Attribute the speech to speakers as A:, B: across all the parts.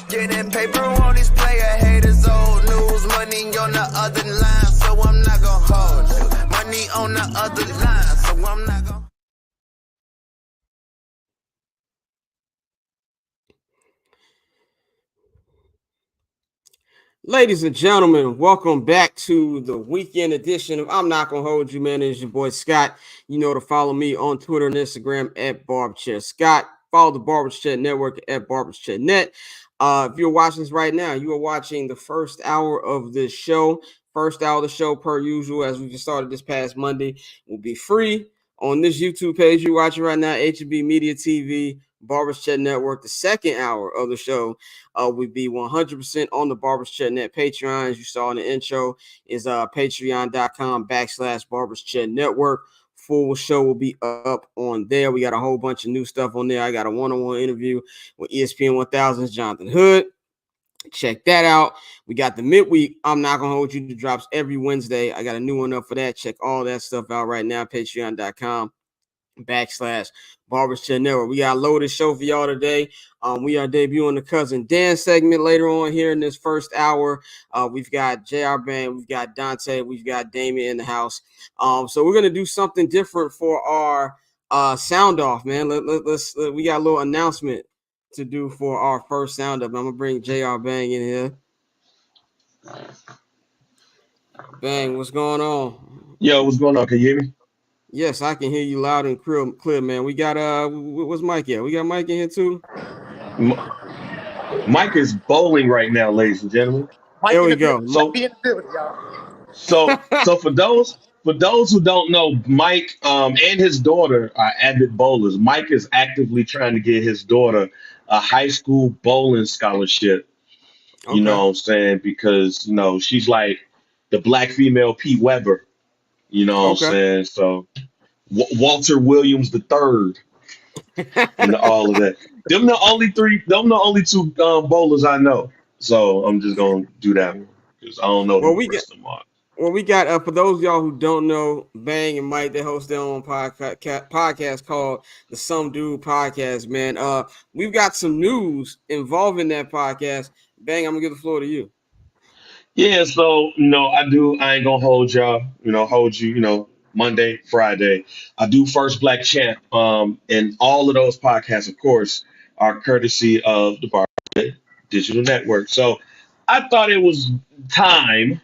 A: Getting paper on these player haters, old news, money on the other line, so I'm not gonna hold you. Money on the other line, so I'm not gonna.
B: Ladies and gentlemen, welcome back to the weekend edition of I'm Not Gonna Hold You, man. It's your boy Scott. You know to follow me on Twitter and Instagram at BarberChairScott. Follow the Barberchair Network at BarberChairNet. If you're watching this right now, you are watching the first hour of this show. First hour of the show, per usual, as we just started this past Monday, will be free on this YouTube page you're watching right now, HB Media TV, Barberchair Network. The second hour of the show will be 100% on the Barberchair Net Patreon. As you saw in the intro, is patreon.com/Barberchair Network. Full show will be up on there. We got a whole bunch of new stuff on there. I got a one-on-one interview with ESPN 1000's Jonathan Hood. Check that out. We got the midweek I'm Not Gonna Hold You that drops every Wednesday. I got a new one up for that. Check all that stuff out right now. Patreon.com/Barberchair Network. We got a loaded show for y'all today. We are debuting the Cousin Dan segment later on here in this first hour. We've got J.R.Bang, we've got Dante, we've got Damien in the house. So we're gonna do something different for our sound off, man. We got a little announcement to do for our first sound up. I'm gonna bring J.R.Bang in here. Bang, what's going on?
C: Yo, what's going on? Can you hear me?
B: Yes, I can hear you loud and clear, man. We got what's Mike at? We got Mike in here too.
C: Mike is bowling right now, ladies and gentlemen.
B: There we go.
C: So for those who don't know, Mike and his daughter are avid bowlers. Mike is actively trying to get his daughter a high school bowling scholarship. You know what I'm saying? Because she's like the black female Pete Weber. You know what I'm saying? So Walter Williams III and all of that. Them the only two bowlers I know. So I'm just gonna do that one because I don't know who the rest of them are.
B: Well, we got for those of y'all who don't know, Bang and Mike, they host their own podcast called the Some Dude Podcast. Man, we've got some news involving that podcast. Bang, I'm gonna give the floor to you.
C: Yeah, so I ain't gonna hold y'all. Hold you. Monday, Friday. I do First Black Champ. And all of those podcasts, of course, are courtesy of the Barberchair Digital Network. So I thought it was time,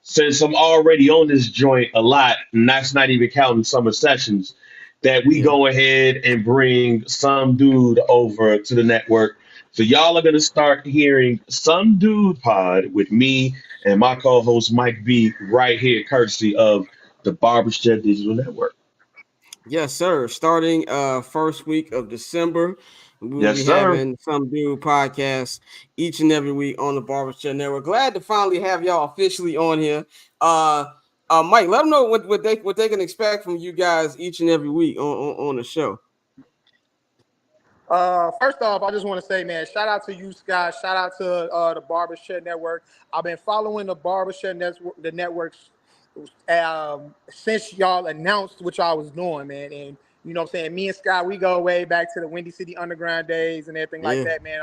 C: since I'm already on this joint a lot, and that's not even counting summer sessions, that we go ahead and bring Some Dude over to the network. So y'all are going to start hearing Some Dude Pod with me and my co-host Mike B right here, courtesy of the Barberchair Digital Network.
B: Yes, sir. Starting first week of December, we'll be having Some Dude podcast each and every week on the Barberchair Network. Glad to finally have y'all officially on here. Mike, let them know what they can expect from you guys each and every week on the show.
D: First off, I just want to say, man, shout out to you, Scott. Shout out to the Barberchair Network. I've been following the Barberchair networks since y'all announced what y'all was doing, man. And you know what I'm saying, me and Scott, we go way back to the Windy City Underground days and everything like that, man.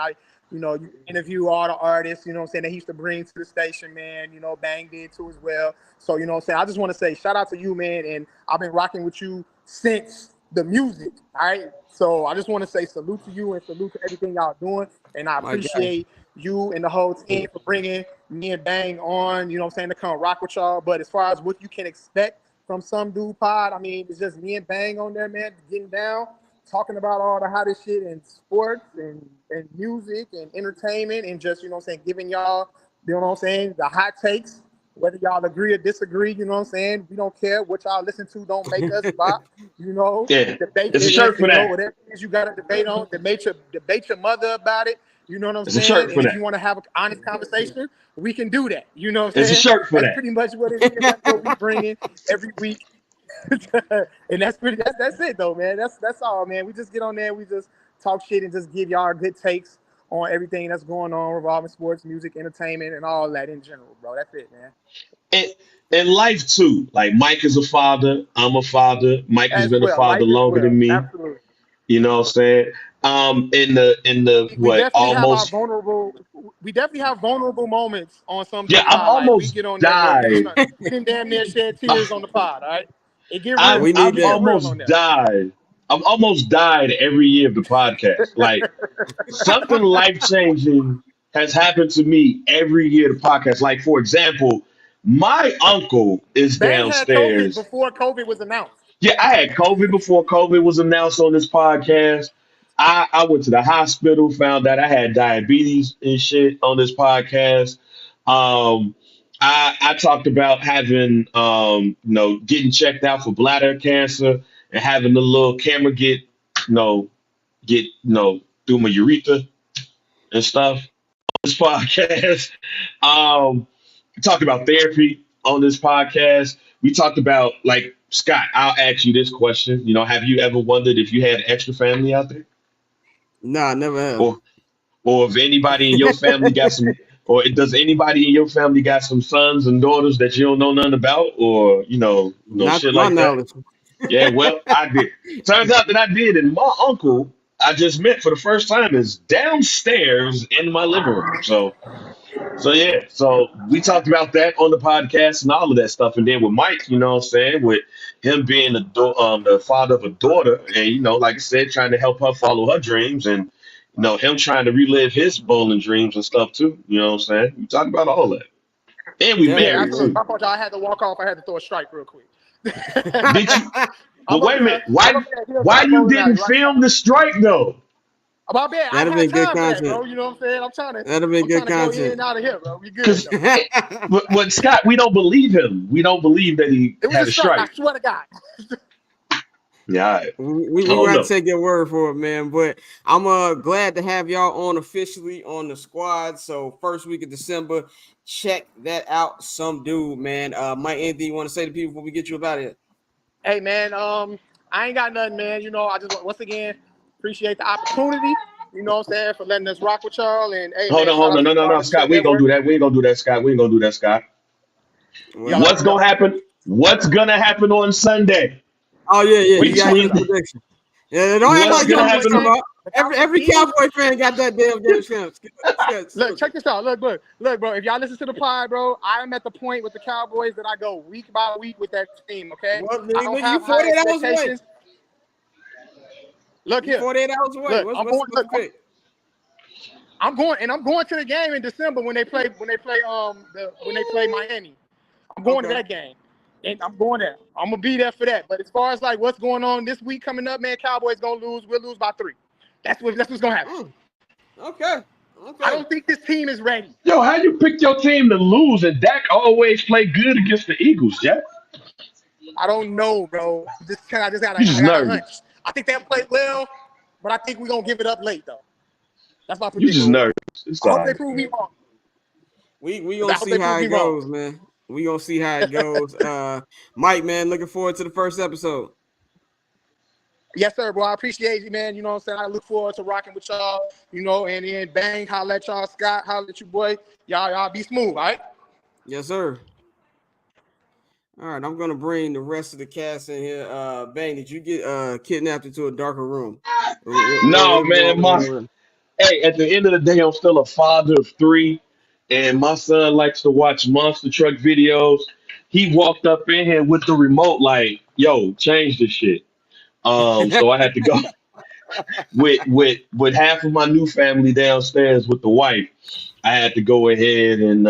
D: You interview all the artists, you know what I'm saying, that he used to bring to the station, man. Bang did too as well. So, you know what I'm saying, I just want to say shout out to you, man. And I've been rocking with you since the music, all right? So I just want to say salute to you and salute to everything y'all doing. And I appreciate you and the whole team for bringing me and Bang on, you know what I'm saying, to come rock with y'all. But as far as what you can expect from Some Dude Pod, I mean, it's just me and Bang on there, man, getting down, talking about all the hottest shit in sports and music and entertainment and just, you know what I'm saying, giving y'all, you know what I'm saying, the hot takes. Whether y'all agree or disagree, you know what I'm saying? We don't care. What y'all listen to don't make us bop.
C: Yeah.
D: Debate
C: it's a shirt for that.
D: Whatever it is you got to debate on, debate your mother about it. You know what I'm saying?
C: It's a shirt for
D: and
C: that.
D: If you want to have an honest conversation, we can do that. You know what I'm
C: It's
D: saying?
C: a shirt for
D: that's
C: that.
D: Pretty much what it is. That's what we bring in every week. And that's it though, man. That's all, man. We just get on there, we just talk shit and just give y'all good takes on everything that's going on revolving sports, music, entertainment, and all that in general, bro. That's it, man.
C: And life too. Like Mike is a father. I'm a father. Mike has been a father longer than me.
D: Absolutely.
C: You know what I'm saying? In the
D: We
C: what
D: definitely have our
C: almost
D: vulnerable. We definitely have vulnerable moments on some
C: yeah,
D: days.
C: I've
D: Like we
C: almost
D: get on there, bro.
C: died.
D: We didn't damn near shed tears on the pod. All right, it get
C: I've
D: real.
B: We
D: It
B: need
C: I've
D: get
B: that.
D: real on
C: almost
D: there.
C: died. I've almost died every year of the podcast. Like something life changing has happened to me every year of the podcast. Like for example, my uncle is
D: Bang had COVID
C: downstairs.
D: before COVID was announced.
C: Yeah, I had COVID before COVID was announced on this podcast. I went to the hospital, found out I had diabetes and shit on this podcast. Um, I talked about having, getting checked out for bladder cancer and having the little camera get through my urethra and stuff. This podcast. We talked about therapy on this podcast. We talked about like Scott. I'll ask you this question. Have you ever wondered if you had extra family out there,
B: Nah, never have.
C: or if anybody in your family got some, or does anybody in your family got some sons and daughters that you don't know nothing about, or
B: Not to
C: shit
B: my
C: like that?
B: knowledge.
C: Yeah, well, I did. Turns out that I did, and my uncle I just met for the first time is downstairs in my living room. So yeah, so we talked about that on the podcast and all of that stuff, and then with Mike, what I'm saying, with him being the father of a daughter, and like I said, trying to help her follow her dreams, and him trying to relive his bowling dreams and stuff too. You know what I'm saying? We talked about all that, and we
D: Yeah,
C: married
D: absolutely.
C: too.
D: My fault, y'all. I had to walk off. I had to throw a strike real quick.
C: Did you?
D: I'm
C: But
D: up
C: wait a
D: there.
C: minute,
D: I'm
C: why
D: up there at
C: why
D: Hillside
C: you
D: Bowling Alley
C: didn't
D: right now.
C: film the strike though?
D: My bad. I
B: That'd
D: had
B: have been good
D: time for that, bro.
B: content.
D: You know what I'm saying?
B: That'd have been
D: I'm trying
B: good
D: to go in
B: content.
D: and out of here, bro. We good
C: Because
D: though.
C: but Scott, we don't believe him. We don't believe that he
D: It was
C: had
D: a
C: a
D: strike. I
C: strike.
D: swear to God.
C: Yeah, all right.
B: We
C: I don't
B: gotta
C: know.
B: take your word for it, man. But I'm glad to have y'all on officially on the squad. So first week of December, check that out. Some dude, man. Mike, anything you want to say to people before we get you about it?
D: Hey, man. I ain't got nothing, man. I just once again appreciate the opportunity. You know what I'm saying, for letting us rock with y'all. And hey, man, shout
C: Hold
D: out
C: on,
D: to the
C: no,
D: Barbershop
C: Scott. We ain't gonna
D: Network.
C: do that. We ain't gonna do that, Scott. We ain't gonna do that, Scott.
B: What
D: Y'all
C: What's
D: already
B: happened?
D: know.
C: gonna happen? What's gonna happen on Sunday?
B: Oh yeah.
C: We
B: You got his
C: tweet.
B: prediction. Yeah, don't act
C: What's
B: like you
C: gonna
B: don't know what
C: happen?
B: you're talking
C: On,
B: about. Every Cowboy fan got that damn chance.
D: Look, check this out. Look, bro. If y'all listen to the pod, bro, I'm at the point with the Cowboys that I go week by week with that team. Okay,
B: Well,
D: I don't
B: nigga, you
D: have high
B: 48 hours away.
D: expectations. Look
B: You
D: here.
B: 48 hours away.
D: Look,
B: What's
D: I'm
B: what's
D: going.
B: what's
D: Look,
B: the pick?
D: I'm going to the game in December when they play Miami. I'm going to
B: Okay.
D: that game, and I'm going there. I'm gonna be there for that. But as far as like what's going on this week coming up, man, Cowboys gonna lose. We'll lose by 3. That's what's gonna happen.
B: Okay.
D: I don't think this team is ready.
C: yo, how you pick your team to lose and Dak always play good against the Eagles, Jack?
D: I don't know, bro. I
C: You just
D: got a
C: nervous.
D: hunch. I think they'll play well, but I think we're gonna give it up late though. That's my
C: You just
D: prediction.
C: nervous. It's
D: I
C: all
D: hope they
C: right.
D: prove me wrong.
B: We
D: I
B: gonna
D: hope
B: see
D: they
B: how
D: prove
B: it
D: me wrong.
B: goes, man. We gonna see how it goes. Mike, man, looking forward to the first episode.
D: Yes, sir, bro. I appreciate you, man. You know what I'm saying? I look forward to rocking with y'all, and then bang, holla at y'all, Scott, holla at you, boy. Y'all be smooth, all right?
B: Yes, sir. All right, I'm gonna bring the rest of the cast in here. Bang, did you get kidnapped into a darker room?
C: No,
B: What's
C: man,
B: going on over
C: hey, at the end of the day, I'm still a father of 3, and my son likes to watch monster truck videos. He walked up in here with the remote, like, "Yo, change this shit."
B: there?
C: So I had to go with half of my new family downstairs with the wife. I had to go ahead and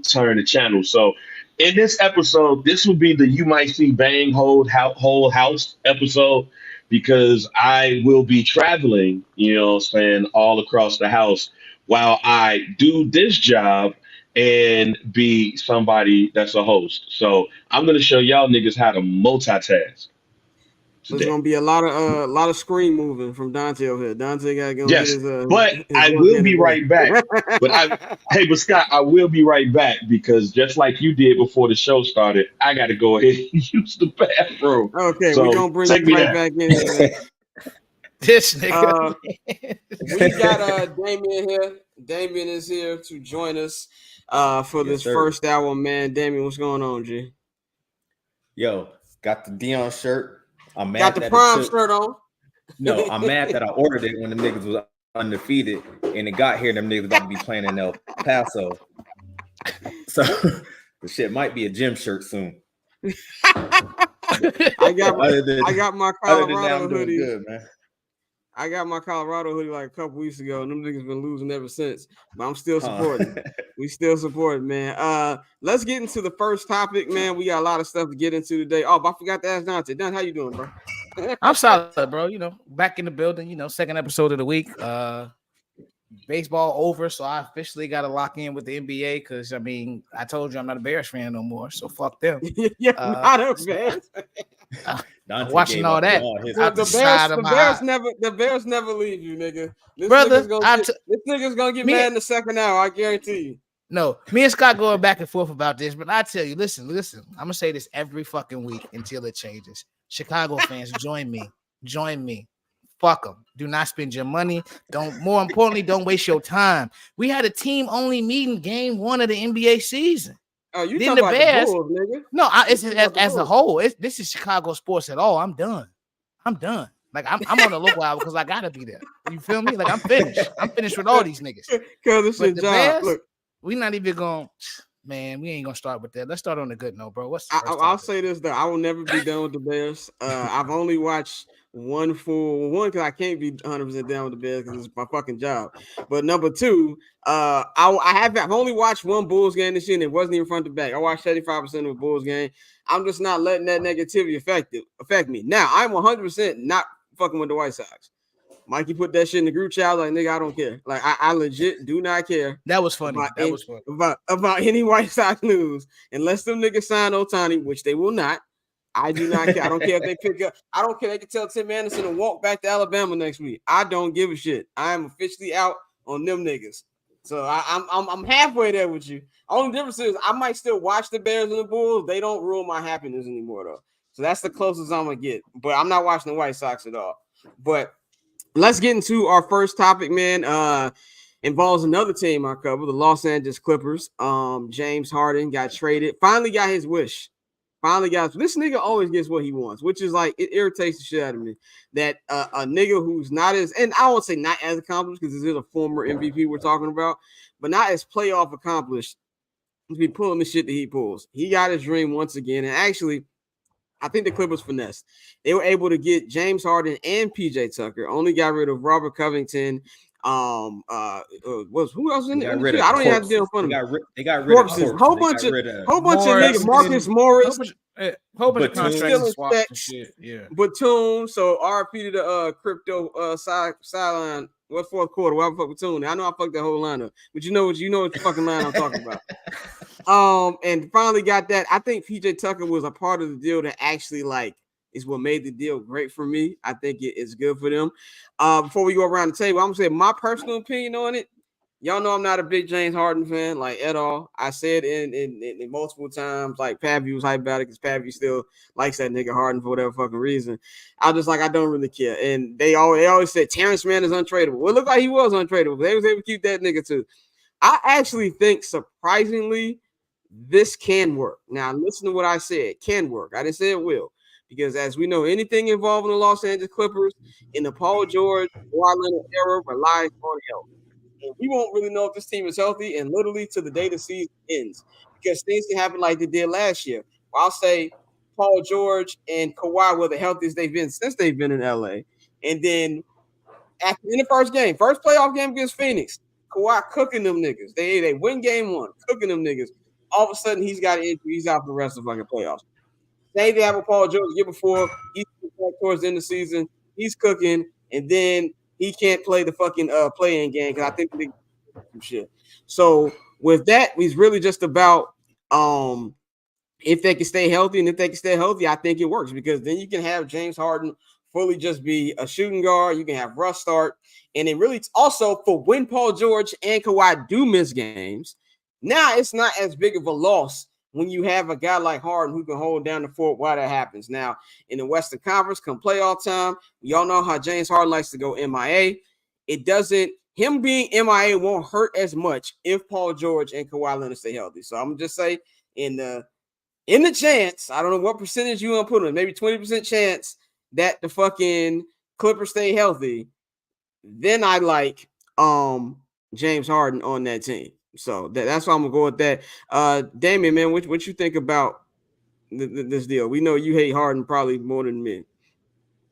C: turn the channel. So in this episode, this will be the you might see Bang whole house episode because I will be traveling, what I'm saying, all across the house while I do this job and be somebody that's a host. So I'm gonna show y'all niggas how to multitask
B: There's
C: today.
B: gonna be a lot of screen moving from Dante over here. Dante got to go get
C: Yes,
B: his
C: but
B: his
C: I
B: work
C: will
B: in
C: be right back. But hey, but Scott, I will be right back because just like you did before the show started, I got to go ahead and use the bathroom.
B: Okay, we're
C: So
B: gonna bring
C: take
B: you
C: me
B: right
C: there.
B: back in here, man.
E: This nigga.
B: We got Damien here. Damien is here to join us for
E: Yes,
B: this
E: sir.
B: first hour, man. Damien, what's going on, G?
E: Yo, got the Dion shirt. I'm mad
B: Got the
E: that
B: prime
E: it took.
B: shirt on.
F: No, I'm mad that I ordered it when the niggas was undefeated, and it got here. Them niggas about to be playing in El Paso, so the shit might be a gym shirt soon.
B: I got my
F: Other than that,
B: Colorado
F: I'm doing
B: hoodies.
F: good, man.
B: I got my Colorado hoodie like a couple weeks ago, and them niggas been losing ever since. But I'm still supporting. We still support, man. Let's get into the first topic, man. We got a lot of stuff to get into today. Oh, but I forgot to ask Dante. Don, how you doing, bro?
E: I'm solid, bro. Back in the building. Second episode of the week. Baseball over, so I officially got to lock in with the NBA because I told you I'm not a Bears fan no more, so fuck them.
B: Not a Bears.
E: Watching all that.
B: The Bears never leave you, nigga. This nigga's gonna get mad in the second hour. I guarantee you.
E: No, me and Scott going back and forth about this, but I tell you, listen. I'm gonna say this every fucking week until it changes. Chicago fans, join me. Fuck them. Do not spend your money. More importantly, don't waste your time. We had a team only meeting game 1 of the NBA season.
B: Oh, you talking about Bears, the Bulls, nigga?
E: No, it's as a whole. This is Chicago sports at all. I'm done. Like I'm on the lookout because I gotta be there. You feel me? Like I'm finished with all these niggas.
B: Cause this is job. Look,
E: we not even going. Man, we ain't gonna start with that. Let's start on the good note, bro.
B: I'll say this though. I will never be done with the Bears. I've only watched one because I can't be 100% down with the Bears because it's my fucking job. But number two, I've only watched one Bulls game this year, and it wasn't even front to back. I watched 75% of a Bulls game. I'm just not letting that negativity affect me. Now I'm 100% not fucking with the White Sox. Mikey put that shit in the group chat like, nigga, I don't care. Like I legit do not care.
E: That was funny.
B: About any White Sox news unless them niggas sign Ohtani, which they will not. I do not care. I don't care if they pick up. I don't care. They can tell Tim Anderson to walk back to Alabama next week. I don't give a shit. I am officially out on them niggas. So I'm halfway there with you. Only difference is I might still watch the Bears and the Bulls. They don't ruin my happiness anymore though. So that's the closest I'm gonna get. But I'm not watching the White Sox at all. But let's get into our first topic, man. Involves another team I cover, the Los Angeles Clippers. James Harden got traded. Finally got his wish. This nigga always gets what he wants, which is like it irritates the shit out of me that a nigga who's not as, and I won't say not as accomplished because this is a former MVP we're talking about, but not as playoff accomplished to be pulling the shit that he pulls. He got his dream once again, and actually, I think the Clippers finessed. They were able to get James Harden and PJ Tucker. Only got rid of Robert Covington. Who else in there? I don't even have to deal in front of me. They got rid of corpses. Whole bunch of niggas. Marcus Morris.
E: Whole bunch of contracts swaps and shit. Yeah.
B: Batum. So RP to the crypto sideline. What fourth quarter? Why fuck Batum? I know I fucked that whole lineup, but you know what the fucking line I'm talking about. And finally got that. I think PJ Tucker was a part of the deal that actually is what made the deal great for me. I think it's good for them. Before we go around the table, I'm gonna say my personal opinion on it. Y'all know I'm not a big James Harden fan, at all. I said in multiple times, Pappy was hyped about it because Pappy still likes that nigga Harden for whatever fucking reason. I just I don't really care. And they always said Terrence Mann is untradeable. Well, it looked like he was untradeable. They was able to keep that nigga too. I actually think surprisingly this can work. Now listen to what I said. It can work. I didn't say it will. Because as we know, anything involving the Los Angeles Clippers in the Paul George, Kawhi Leonard era relies on health. And we won't really know if this team is healthy and literally to the day the season ends. Because things can happen like they did last year. I'll say Paul George and Kawhi were the healthiest they've been since they've been in LA. And then in the first playoff game against Phoenix, Kawhi cooking them niggas. They win game 1, cooking them niggas. All of a sudden, he's got an injury. He's out for the rest of the fucking playoffs. They have with Paul George the year before. He's towards the end of the season. He's cooking, and then he can't play the fucking play-in game because I think they some shit. So with that, he's really just about if they can stay healthy, and if they can stay healthy, I think it works because then you can have James Harden fully just be a shooting guard. You can have Russ start, and it really also for when Paul George and Kawhi do miss games. Now it's not as big of a loss when you have a guy like Harden who can hold down the fort while that happens. Now, in the Western Conference, come playoff time, y'all know how James Harden likes to go MIA. Him being MIA won't hurt as much if Paul George and Kawhi Leonard stay healthy. So I'm going to just say in the chance, I don't know what percentage you want to put on, maybe 20% chance that the fucking Clippers stay healthy, then I like James Harden on that team. So that's why I'm gonna go with that. Damien, man, what you think about this deal? We know you hate Harden probably more than me.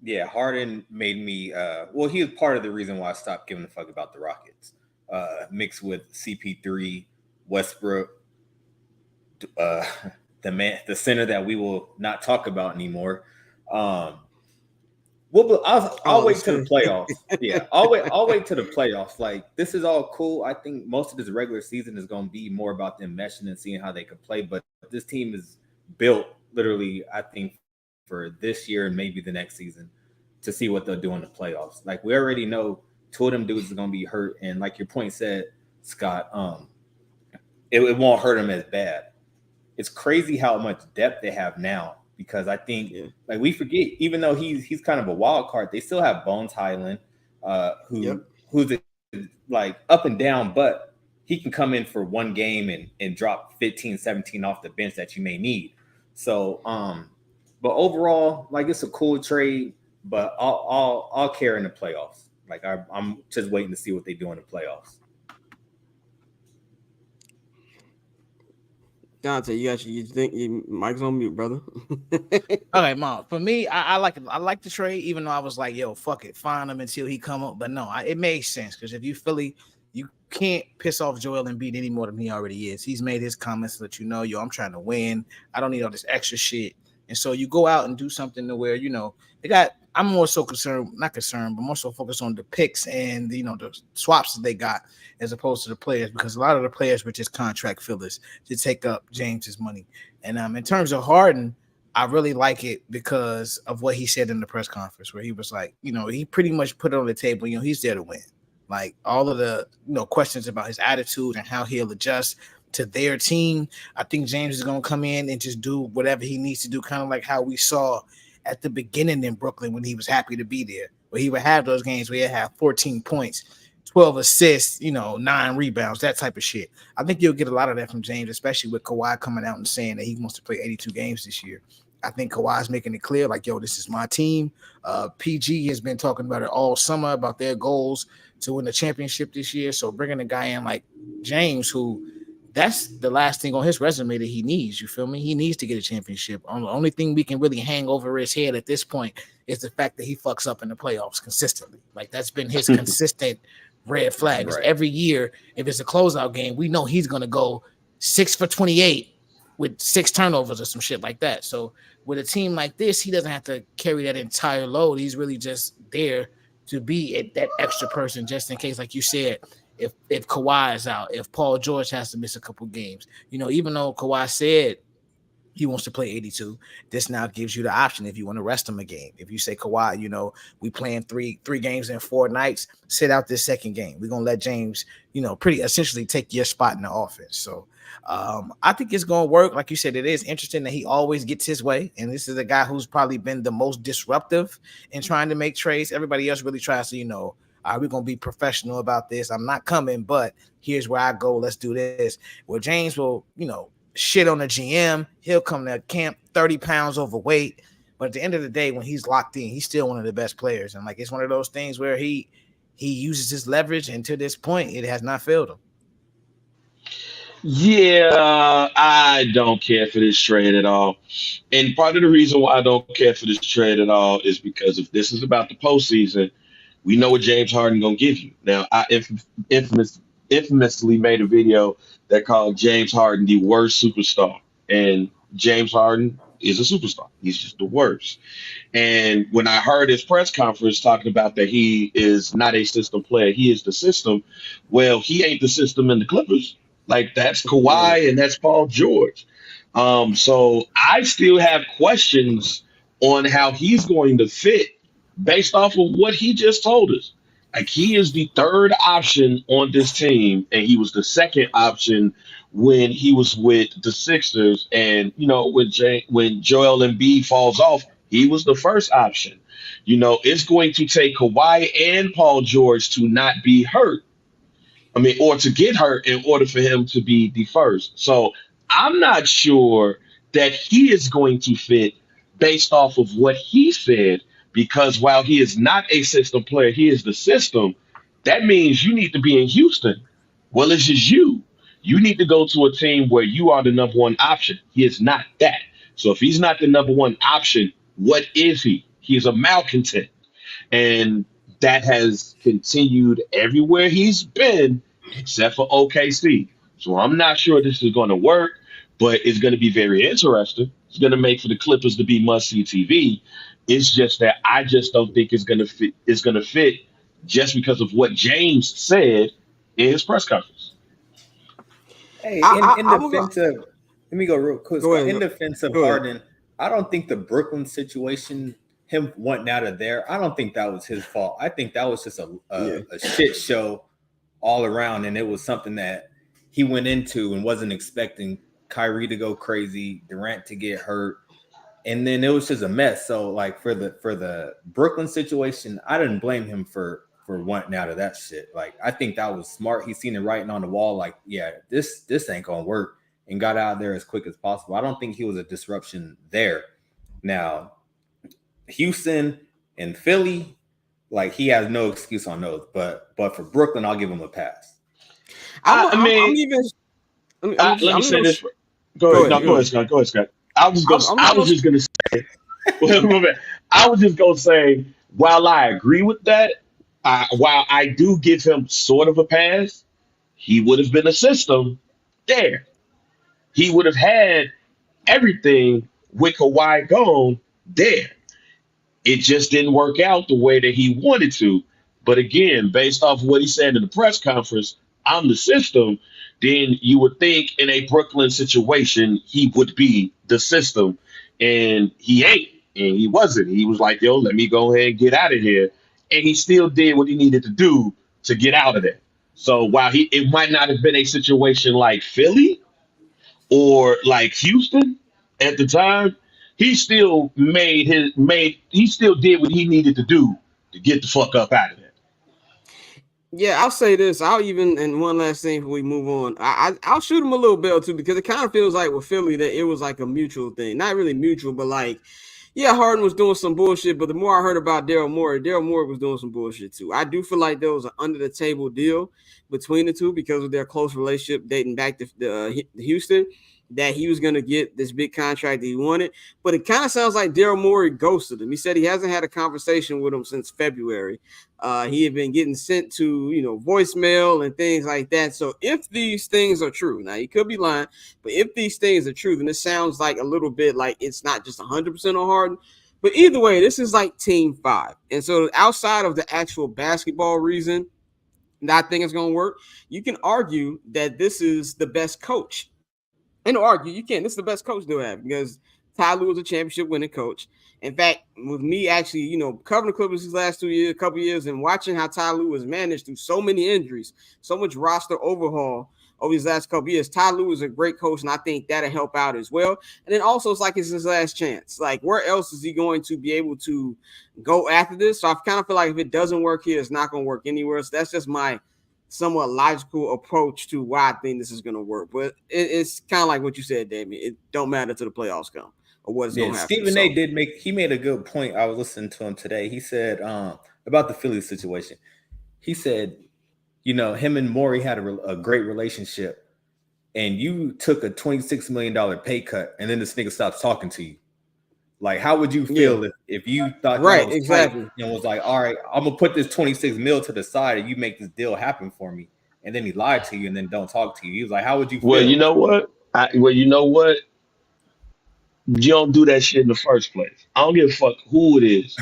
F: Yeah, Harden made me. Well, he was part of the reason why I stopped giving a fuck about the Rockets. Mixed with CP3, Westbrook, uh, the center that we will not talk about anymore. Well, I'll wait to the playoffs. Yeah, I'll wait to the playoffs. Like, this is all cool. I think most of this regular season is going to be more about them meshing and seeing how they can play. But this team is built literally, I think, for this year and maybe the next season to see what they'll do in the playoffs. Like, we already know two of them dudes are going to be hurt, and like your point said, Scott, it won't hurt them as bad. It's crazy how much depth they have now. Because I think, like, we forget, even though he's kind of a wild card, they still have Bones Highland, who's like up and down, but he can come in for one game and drop 15, 17 off the bench that you may need. So, but overall, like, it's a cool trade, but I'll care in the playoffs. Like, I'm just waiting to see what they do in the playoffs.
B: Dante, you think Mike's on mute, brother?
E: Okay, Mom. For me, I like the trade, even though I was like, yo, fuck it, find him until he come up. But no, it makes sense because if you Philly, you can't piss off Joel Embiid any more than he already is. He's made his comments to let you know, yo, I'm trying to win. I don't need all this extra shit. And so you go out and do something to where, they got. I'm more so not concerned, but more so focused on the picks and the swaps that they got as opposed to the players, because a lot of the players were just contract fillers to take up James's money. And in terms of Harden, I really like it because of what he said in the press conference, where he was like, he pretty much put it on the table. He's there to win. Like, all of the questions about his attitude and how he'll adjust to their team. I think James is going to come in and just do whatever he needs to do, kind of like how we saw at the beginning in Brooklyn when he was happy to be there, where he would have those games where he'd have 14 points, 12 assists, 9 rebounds, that type of shit. I think you'll get a lot of that from James, especially with Kawhi coming out and saying that he wants to play 82 games this year. I think Kawhi's making it clear, like, yo, this is my team. PG has been talking about it all summer, about their goals to win the championship this year. So bringing a guy in like James, who that's the last thing on his resume that he needs. You feel me? He needs to get a championship. The only thing we can really hang over his head at this point is the fact that he fucks up in the playoffs consistently. Like, that's been his consistent red flags. Right. Every year, if it's a closeout game, we know he's going to go 6 for 28 with 6 turnovers or some shit like that. So with a team like this, he doesn't have to carry that entire load. He's really just there to be that extra person just in case, like you said, if Kawhi is out, if Paul George has to miss a couple games, even though Kawhi said he wants to play 82, this now gives you the option if you want to rest him a game. If you say, Kawhi, we playing three games in 4 nights, sit out this second game. We're going to let James, pretty essentially take your spot in the offense. So I think it's going to work. Like you said, it is interesting that he always gets his way. And this is a guy who's probably been the most disruptive in trying to make trades. Everybody else really tries to, all right, we're going to be professional about this. I'm not coming, but here's where I go. Let's do this. Well, James will, shit on the GM. He'll come to camp 30 pounds overweight. But at the end of the day, when he's locked in, he's still one of the best players. And, like, it's one of those things where he uses his leverage. And to this point, it has not failed him.
C: Yeah, I don't care for this trade at all. And part of the reason why I don't care for this trade at all is because if this is about the postseason, we know what James Harden gonna give you. Now, I infamously made a video that called James Harden the worst superstar, and James Harden is a superstar. He's just the worst. And when I heard his press conference talking about that he is not a system player, he is the system. Well, he ain't the system in the Clippers. Like, that's Kawhi and that's Paul George. So I still have questions on how he's going to fit based off of what he just told us. Like, he is the third option on this team, and he was the second option when he was with the Sixers. And, when Joel Embiid falls off, he was the first option. It's going to take Kawhi and Paul George to not be hurt. Or to get hurt in order for him to be the first. So I'm not sure that he is going to fit based off of what he said, because while he is not a system player, he is the system. That means you need to be in Houston. Well, it's just you. You need to go to a team where you are the number one option. He is not that. So if he's not the number one option, what is he? He is a malcontent. And that has continued everywhere he's been, except for OKC. So I'm not sure this is going to work, but it's going to be very interesting. It's going to make for the Clippers to be must-see TV. It's just that I just don't think it's going to fit. It's going to fit just because of what James said in his press conference.
F: Hey,
B: I,
F: in
B: I, I'm
F: defense of, let me go real quick.
B: Go ahead.
F: In defense of
B: Go ahead.
F: Harden, I don't think the Brooklyn situation, him wanting out of there, I don't think that was his fault. I think that was just a shit show all around, and it was something that he went into and wasn't expecting Kyrie to go crazy, Durant to get hurt, and then it was just a mess. So, like for the Brooklyn situation, I didn't blame him for wanting out of that shit. Like, I think that was smart. He seen it writing on the wall, like, yeah, this ain't gonna work, and got out there as quick as possible. I don't think he was a disruption there. Now, Houston and Philly, like, he has no excuse on those. But for Brooklyn, I'll give him a pass.
C: Let me say this. Go ahead, Scott. I was just gonna say, I was just gonna say, while I agree with that, while I do give him sort of a pass, he would have been a system there. He would have had everything with Kawhi gone there. It just didn't work out the way that he wanted to. But again, based off what he said in the press conference, I'm the system, then you would think in a Brooklyn situation, he would be the system. And he ain't. And he wasn't. He was like, yo, let me go ahead and get out of here. And he still did what he needed to do to get out of there. So while it might not have been a situation like Philly or like Houston at the time, he still he still did what he needed to do to get the fuck up out of there.
B: Yeah, I'll say this. And one last thing before we move on. I'll shoot him a little bell too, because it kind of feels like with Philly that it was like a mutual thing. Not really mutual, but like, yeah, Harden was doing some bullshit, but the more I heard about Daryl Morey was doing some bullshit too. I do feel like there was an under the table deal between the two because of their close relationship dating back to Houston, that he was going to get this big contract that he wanted. But it kind of sounds like Daryl Morey ghosted him. He said he hasn't had a conversation with him since February. He had been getting sent to, voicemail and things like that. So if these things are true, now he could be lying, but if these things are true, then it sounds like a little bit like it's not just 100% on Harden. But either way, this is like team 5. And so outside of the actual basketball reason that I think it's going to work, you can argue that this is the best coach. And argue, you can't. This is the best coach they'll have because Ty Lue was a championship winning coach. In fact, with me actually, covering the Clippers these last couple years, and watching how Ty Lue was managed through so many injuries, so much roster overhaul over these last couple years, Ty Lue is a great coach, and I think that'll help out as well. And then also, it's like it's his last chance. Like, where else is he going to be able to go after this? So I kind of feel like if it doesn't work here, it's not going to work anywhere. So that's just my somewhat logical approach to why I think this is going to work. But it's kind of like what you said, Damien. It don't matter till the playoffs come or what's going to happen.
F: Stephen A. made a good point. I was listening to him today. He said about the Phillies situation. He said, him and Morey had a great relationship, and you took a $26 million pay cut, and then this nigga stops talking to you. Like, how would you feel if you thought
B: right,
F: was
B: exactly,
F: and was like, all right, I'm gonna put this 26 mil to the side and you make this deal happen for me, and then he lied to you and then don't talk to you? He was like, how would you feel?
C: Well, you know what? You don't do that shit in the first place. I don't give a fuck who it is.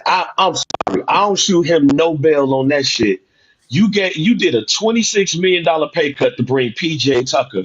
C: I'm sorry. I don't shoot him no bail on that shit. You did a $26 million pay cut to bring PJ Tucker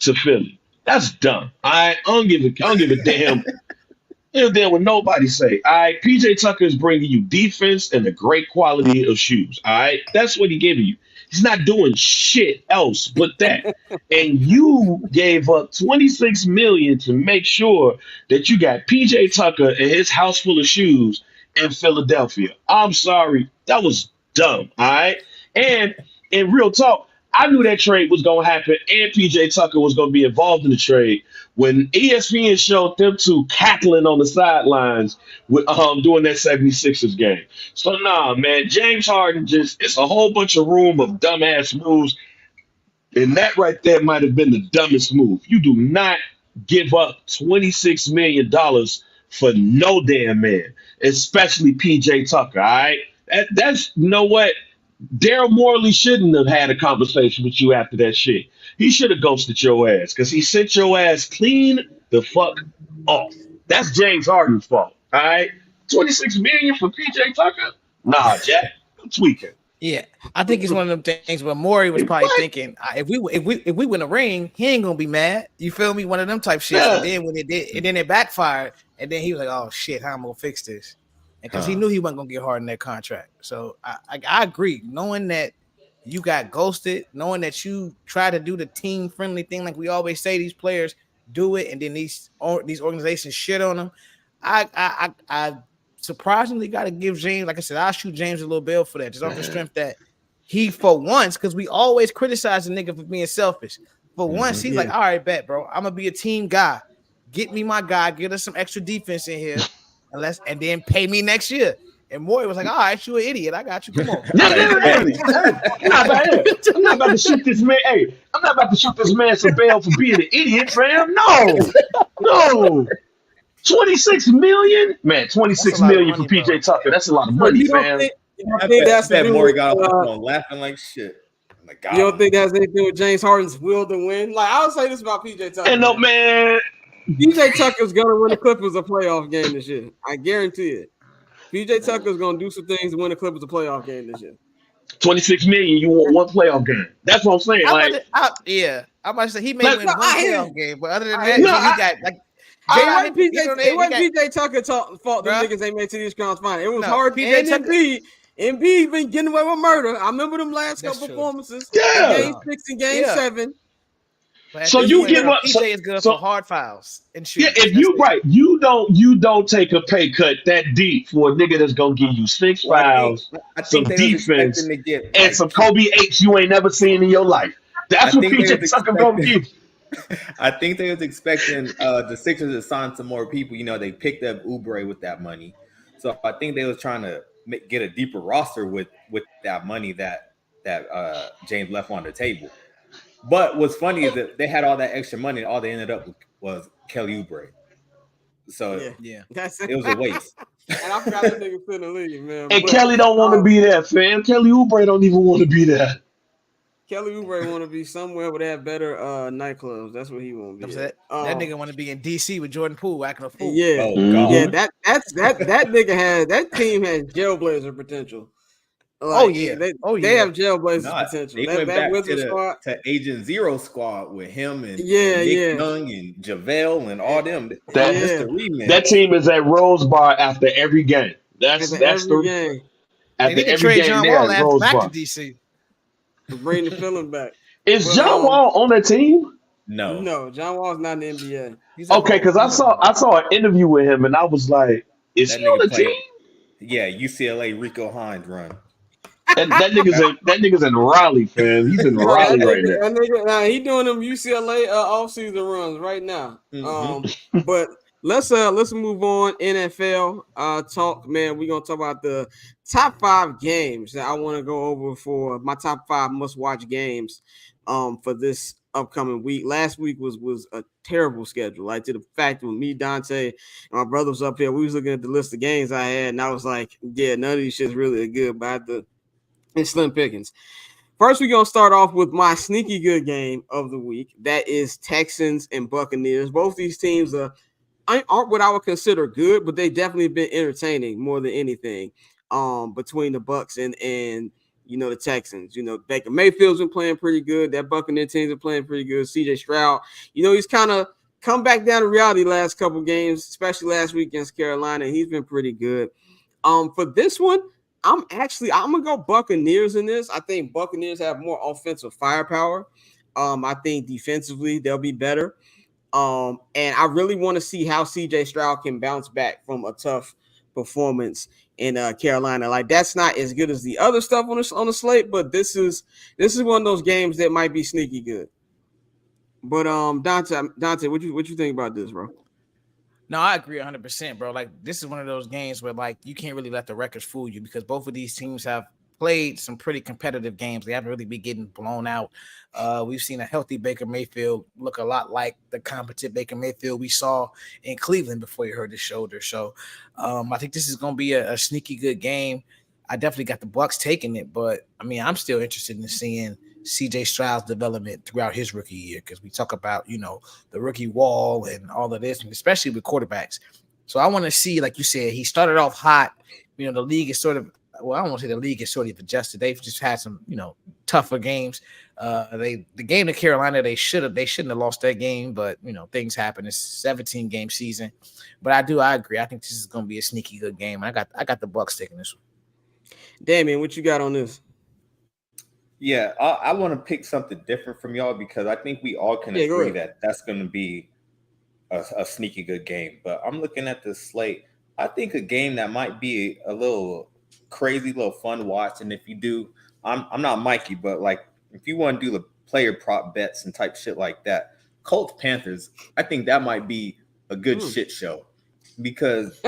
C: to Philly. That's dumb. I don't give a damn. I don't damn what nobody say. All right, PJ Tucker is bringing you defense and a great quality of shoes. All right, that's what he giving you. He's not doing shit else but that. And you gave up $26 million to make sure that you got PJ Tucker and his house full of shoes in Philadelphia. I'm sorry, that was dumb. All right, and in real talk, I knew that trade was going to happen, and PJ Tucker was going to be involved in the trade when ESPN showed them two cackling on the sidelines with doing that 76ers game. So nah, man, James Harden just it's a whole bunch of room of dumbass moves, and that right there might have been the dumbest move. You do not give up $26 million for no damn man, especially PJ Tucker. All right, that's you know what. Daryl Morley shouldn't have had a conversation with you after that shit. He should have ghosted your ass because he sent your ass clean the fuck off. That's James Harden's fault. All right, 26 million for PJ Tucker? Nah, Jack, I'm tweaking.
E: Yeah, I think it's one of them things where Maury was probably
C: What?
E: thinking, if we win a ring, he ain't gonna be mad. You feel me? One of them type shit.
C: Yeah.
E: And then when it did, and then it backfired, and then he was like, "Oh shit, how am I gonna fix this?" And because he knew he wasn't gonna get hard in that contract. So I agree, knowing that you got ghosted, knowing that you try to do the team friendly thing, like we always say, these players do it, and then these organizations shit on them. I surprisingly got to give James, like I said, I'll shoot James a little bill for that, just off the strength that he, for once, because we always criticize the nigga for being selfish. For once, he's like, all right, bet, bro, I'm gonna be a team guy. Get me my guy, get us some extra defense in here, and then pay me next year. And Maury was like, all right, you an idiot. I got you. Come on.
C: I'm not about to shoot this man. Hey, I'm not about to shoot this man some bail for being an idiot, fam. No. 26 million? Man, 26 million for PJ
E: bro.
C: Tucker. That's a lot of money, fam.
F: I bet Maury got off the phone laughing like shit. Like,
B: you don't think that's anything with James Harden's will to win? Like, I'll say this about PJ Tucker.
C: And no, man.
B: PJ Tucker's gonna win the Clippers a playoff game this year. I guarantee it. PJ Tucker's gonna do some things to win the Clippers a playoff game this year.
C: 26 million, you want one playoff game. That's what I'm saying.
E: I might say he may win one playoff game, but other than that, he got like.
B: It wasn't PJ Tucker's fault the niggas ain't made to these crowns fine. It was hard. PJ Tucker. Embiid been getting away with murder. I remember them last couple performances.
C: Yeah.
B: Game 6 and Game 7.
C: So you give up.
E: PJ is good for hard fouls and shooting.
C: Yeah, if you don't take a pay cut that deep for a nigga that's gonna give you 6 fouls, some defense, and some Kobe H you ain't never seen in your life. That's what PJ Tucker gonna give.
F: I think they was expecting the Sixers to sign some more people. You know, they picked up Oubre with that money, so I think they was trying to get a deeper roster with that money that James left on the table. But what's funny is that they had all that extra money, and all they ended up with was Kelly Oubre. So it was a waste.
B: And I forgot that nigga finna leave, man.
C: And Kelly don't want to be there, fam. Kelly Oubre don't even want to be there.
B: Kelly Oubre want to be somewhere where they have better nightclubs. That's what he want to be.
E: That nigga want to be in DC with Jordan Poole acting a fool.
B: Yeah, yeah. That nigga that team has jailblazer potential. Like, they have jailblazer potential.
F: They went back to Agent Zero squad with him and Nick Young and JaVale and all them.
C: That team is at Rose Bar after every game. That's the game. After every game,
E: John
C: they're
E: Wall
C: at Rose
E: back
C: Bar.
E: to DC.
B: To bring the feeling back.
C: Is John Wall on that team?
B: No, John Wall's not in the NBA.
C: Okay, because I saw an interview with him and I was like, is he on the team?
F: Yeah, UCLA Rico Hines run.
C: That nigga's in Raleigh, fam. He's in Raleigh right now.
B: He doing them UCLA off-season runs right now. But let's move on. NFL talk, man. We're gonna talk about the top 5 games that I want to go over for my top 5 must-watch games for this upcoming week. Last week was a terrible schedule. Like, to the fact that with me, Dante, and my brothers up here, we was looking at the list of games I had, and I was like, yeah, none of these shit's really good, but I had to. And slim pickings. First, we're going to start off with my sneaky good game of the week. That is Texans and Buccaneers. Both these teams aren't what I would consider good, but they definitely been entertaining more than anything between the Bucs and the Texans. Baker Mayfield's been playing pretty good. That Buccaneer team's been playing pretty good. C.J. Stroud, he's kind of come back down to reality last couple games, especially last week against Carolina. He's been pretty good. For this one, I'm gonna go Buccaneers in this. I think Buccaneers have more offensive firepower. I think defensively they'll be better. And I really want to see how CJ Stroud can bounce back from a tough performance in Carolina. Like that's not as good as the other stuff on the slate, but this is one of those games that might be sneaky good. But Dante, what you think about this, bro?
E: No, I agree 100%, bro. Like this is one of those games where like you can't really let the records fool you because both of these teams have played some pretty competitive games. They haven't really been getting blown out. We've seen a healthy Baker Mayfield look a lot like the competent Baker Mayfield we saw in Cleveland before he hurt his shoulder. So I think this is going to be a sneaky good game. I definitely got the Bucs taking it, but I mean, I'm still interested in seeing CJ Stroud's development throughout his rookie year because we talk about, the rookie wall and all of this, and especially with quarterbacks. So I want to see, like you said, he started off hot. The league is sort of, well, I don't want to say the league is sort of adjusted. They've just had some, tougher games. The game to Carolina, they shouldn't have lost that game, but things happen. It's a 17-game season. But I agree. I think this is going to be a sneaky good game. I got the Bucs taking this one.
B: Damien, what you got on this?
F: Yeah, I want to pick something different from y'all because I think we all can agree that that's going to be a sneaky good game. But I'm looking at this slate. I think a game that might be a little crazy, little fun watch. And if you do, I'm not Mikey, but like if you want to do the player prop bets and type shit like that, Colts Panthers, I think that might be a good shit show because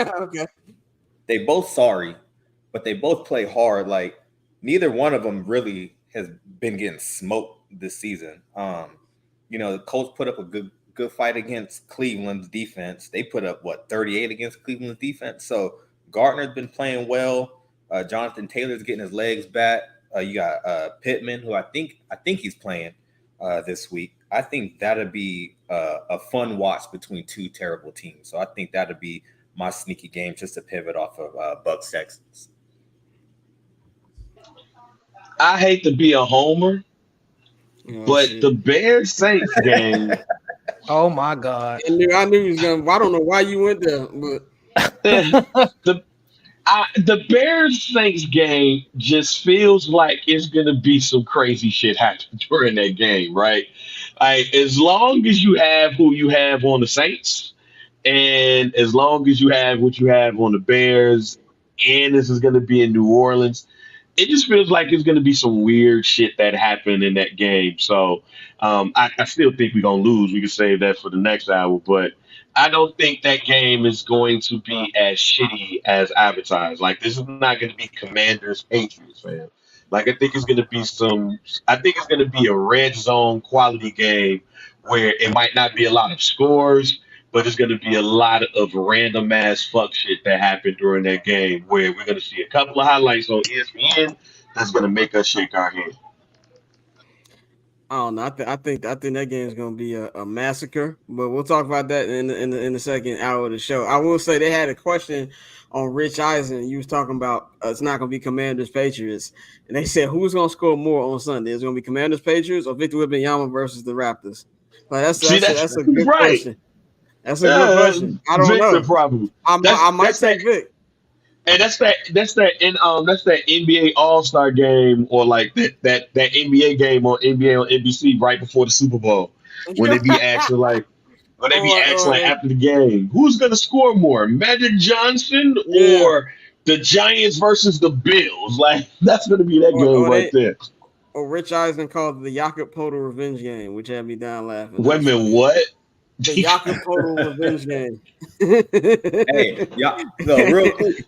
F: they both sorry, but they both play hard. Like neither one of them really has been getting smoked this season. The Colts put up a good fight against Cleveland's defense. They put up 38 against Cleveland's defense. So Gardner's been playing well. Jonathan Taylor's getting his legs back. You got Pittman, who I think he's playing this week. I think that'd be a fun watch between two terrible teams. So I think that'd be my sneaky game just to pivot off of Bucs Texans.
C: I hate to be a homer, but the Bears Saints game.
E: Oh my God!
B: I knew he was gonna. I don't know why you went there, but
C: the Bears Saints game just feels like it's gonna be some crazy shit happen during that game, right? As long as you have who you have on the Saints, and as long as you have what you have on the Bears, and this is gonna be in New Orleans. It just feels like it's going to be some weird shit that happened in that game. So I still think we're going to lose. We can save that for the next hour. But I don't think that game is going to be as shitty as advertised. Like, this is not going to be Commanders Patriots, man. Like, I think it's going to be a red zone quality game where it might not be a lot of scores, but it's going to be a lot of random ass fuck shit that happened during that game where we're going to see a couple of highlights on ESPN that's going to make us shake our head.
B: I don't know. I think that game is going to be a massacre, but we'll talk about that in the second hour of the show. I will say they had a question on Rich Eisen. You was talking about it's not going to be Commanders Patriots, and they said who's going to score more on Sunday? Is it going to be Commanders Patriots or Victor Wembanyama versus the Raptors? Like that's a good question. That's a good question. I don't know.
C: Probably.
B: I might say Vic.
C: And that's that NBA All-Star game or like that NBA game on NBA on NBC right before the Super Bowl when they be asking after the game, who's gonna score more, Magic Johnson or the Giants versus the Bills? Like that's gonna be that game right there.
B: Or Rich Eisen called it the Jakob Poeltl revenge game, which had me down laughing.
C: Wait a minute, what?
B: The Jakob Poeltl revenge game.
F: Hey, real quick.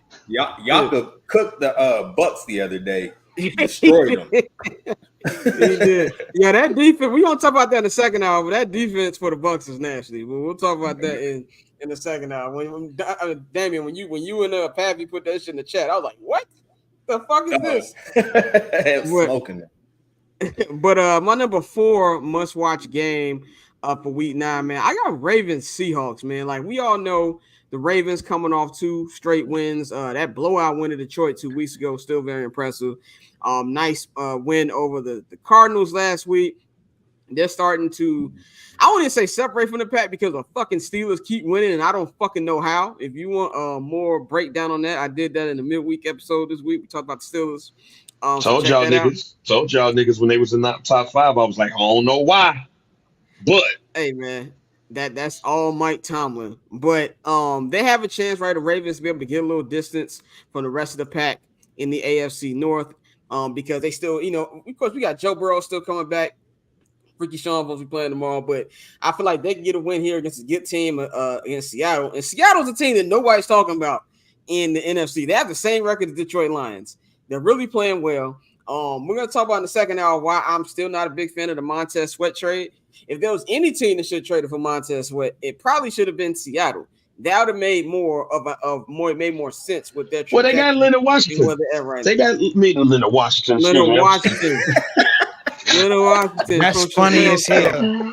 F: Jakob cooked the Bucs the other day. He destroyed them.
B: He did. Yeah, that defense. We gonna talk about that in the second hour, but that defense for the Bucs is nasty. But we'll talk about that in the second hour. When Damien, when you and Pappy put that shit in the chat, I was like, "What the fuck is this?"
F: Smoking it.
B: But my number 4 must-watch game for week 9, man. I got Ravens Seahawks, man. Like we all know, the Ravens coming off 2 straight wins. That blowout win in Detroit 2 weeks ago, still very impressive. Nice win over the Cardinals last week. They're starting to, I wouldn't say separate from the pack because the fucking Steelers keep winning, and I don't fucking know how. If you want more breakdown on that, I did that in the midweek episode this week. We talked about the Steelers.
C: Told y'all niggas when they was in the top 5, I was like, I don't know why. But
B: hey man, That's all Mike Tomlin. But they have a chance, right? The Ravens to be able to get a little distance from the rest of the pack in the AFC North. Because they still, of course, we got Joe Burrow still coming back. Ricky Sean will be playing tomorrow, but I feel like they can get a win here against a good team against Seattle. And Seattle's a team that nobody's talking about in the NFC. They have the same record as Detroit Lions. They're really playing well. We're going to talk about in the second hour why I'm still not a big fan of the Montez Sweat trade. If there was any team that should have traded for Montez Sweat, it probably should have been Seattle. That would have made more sense with their
C: Well, they got Leonard
B: and
C: Washington.
B: where they're at right
C: They
B: now.
C: got Leonard Washington.
B: Leonard
C: excuse me.
B: Washington. Leonard Washington.
E: That's funny as hell.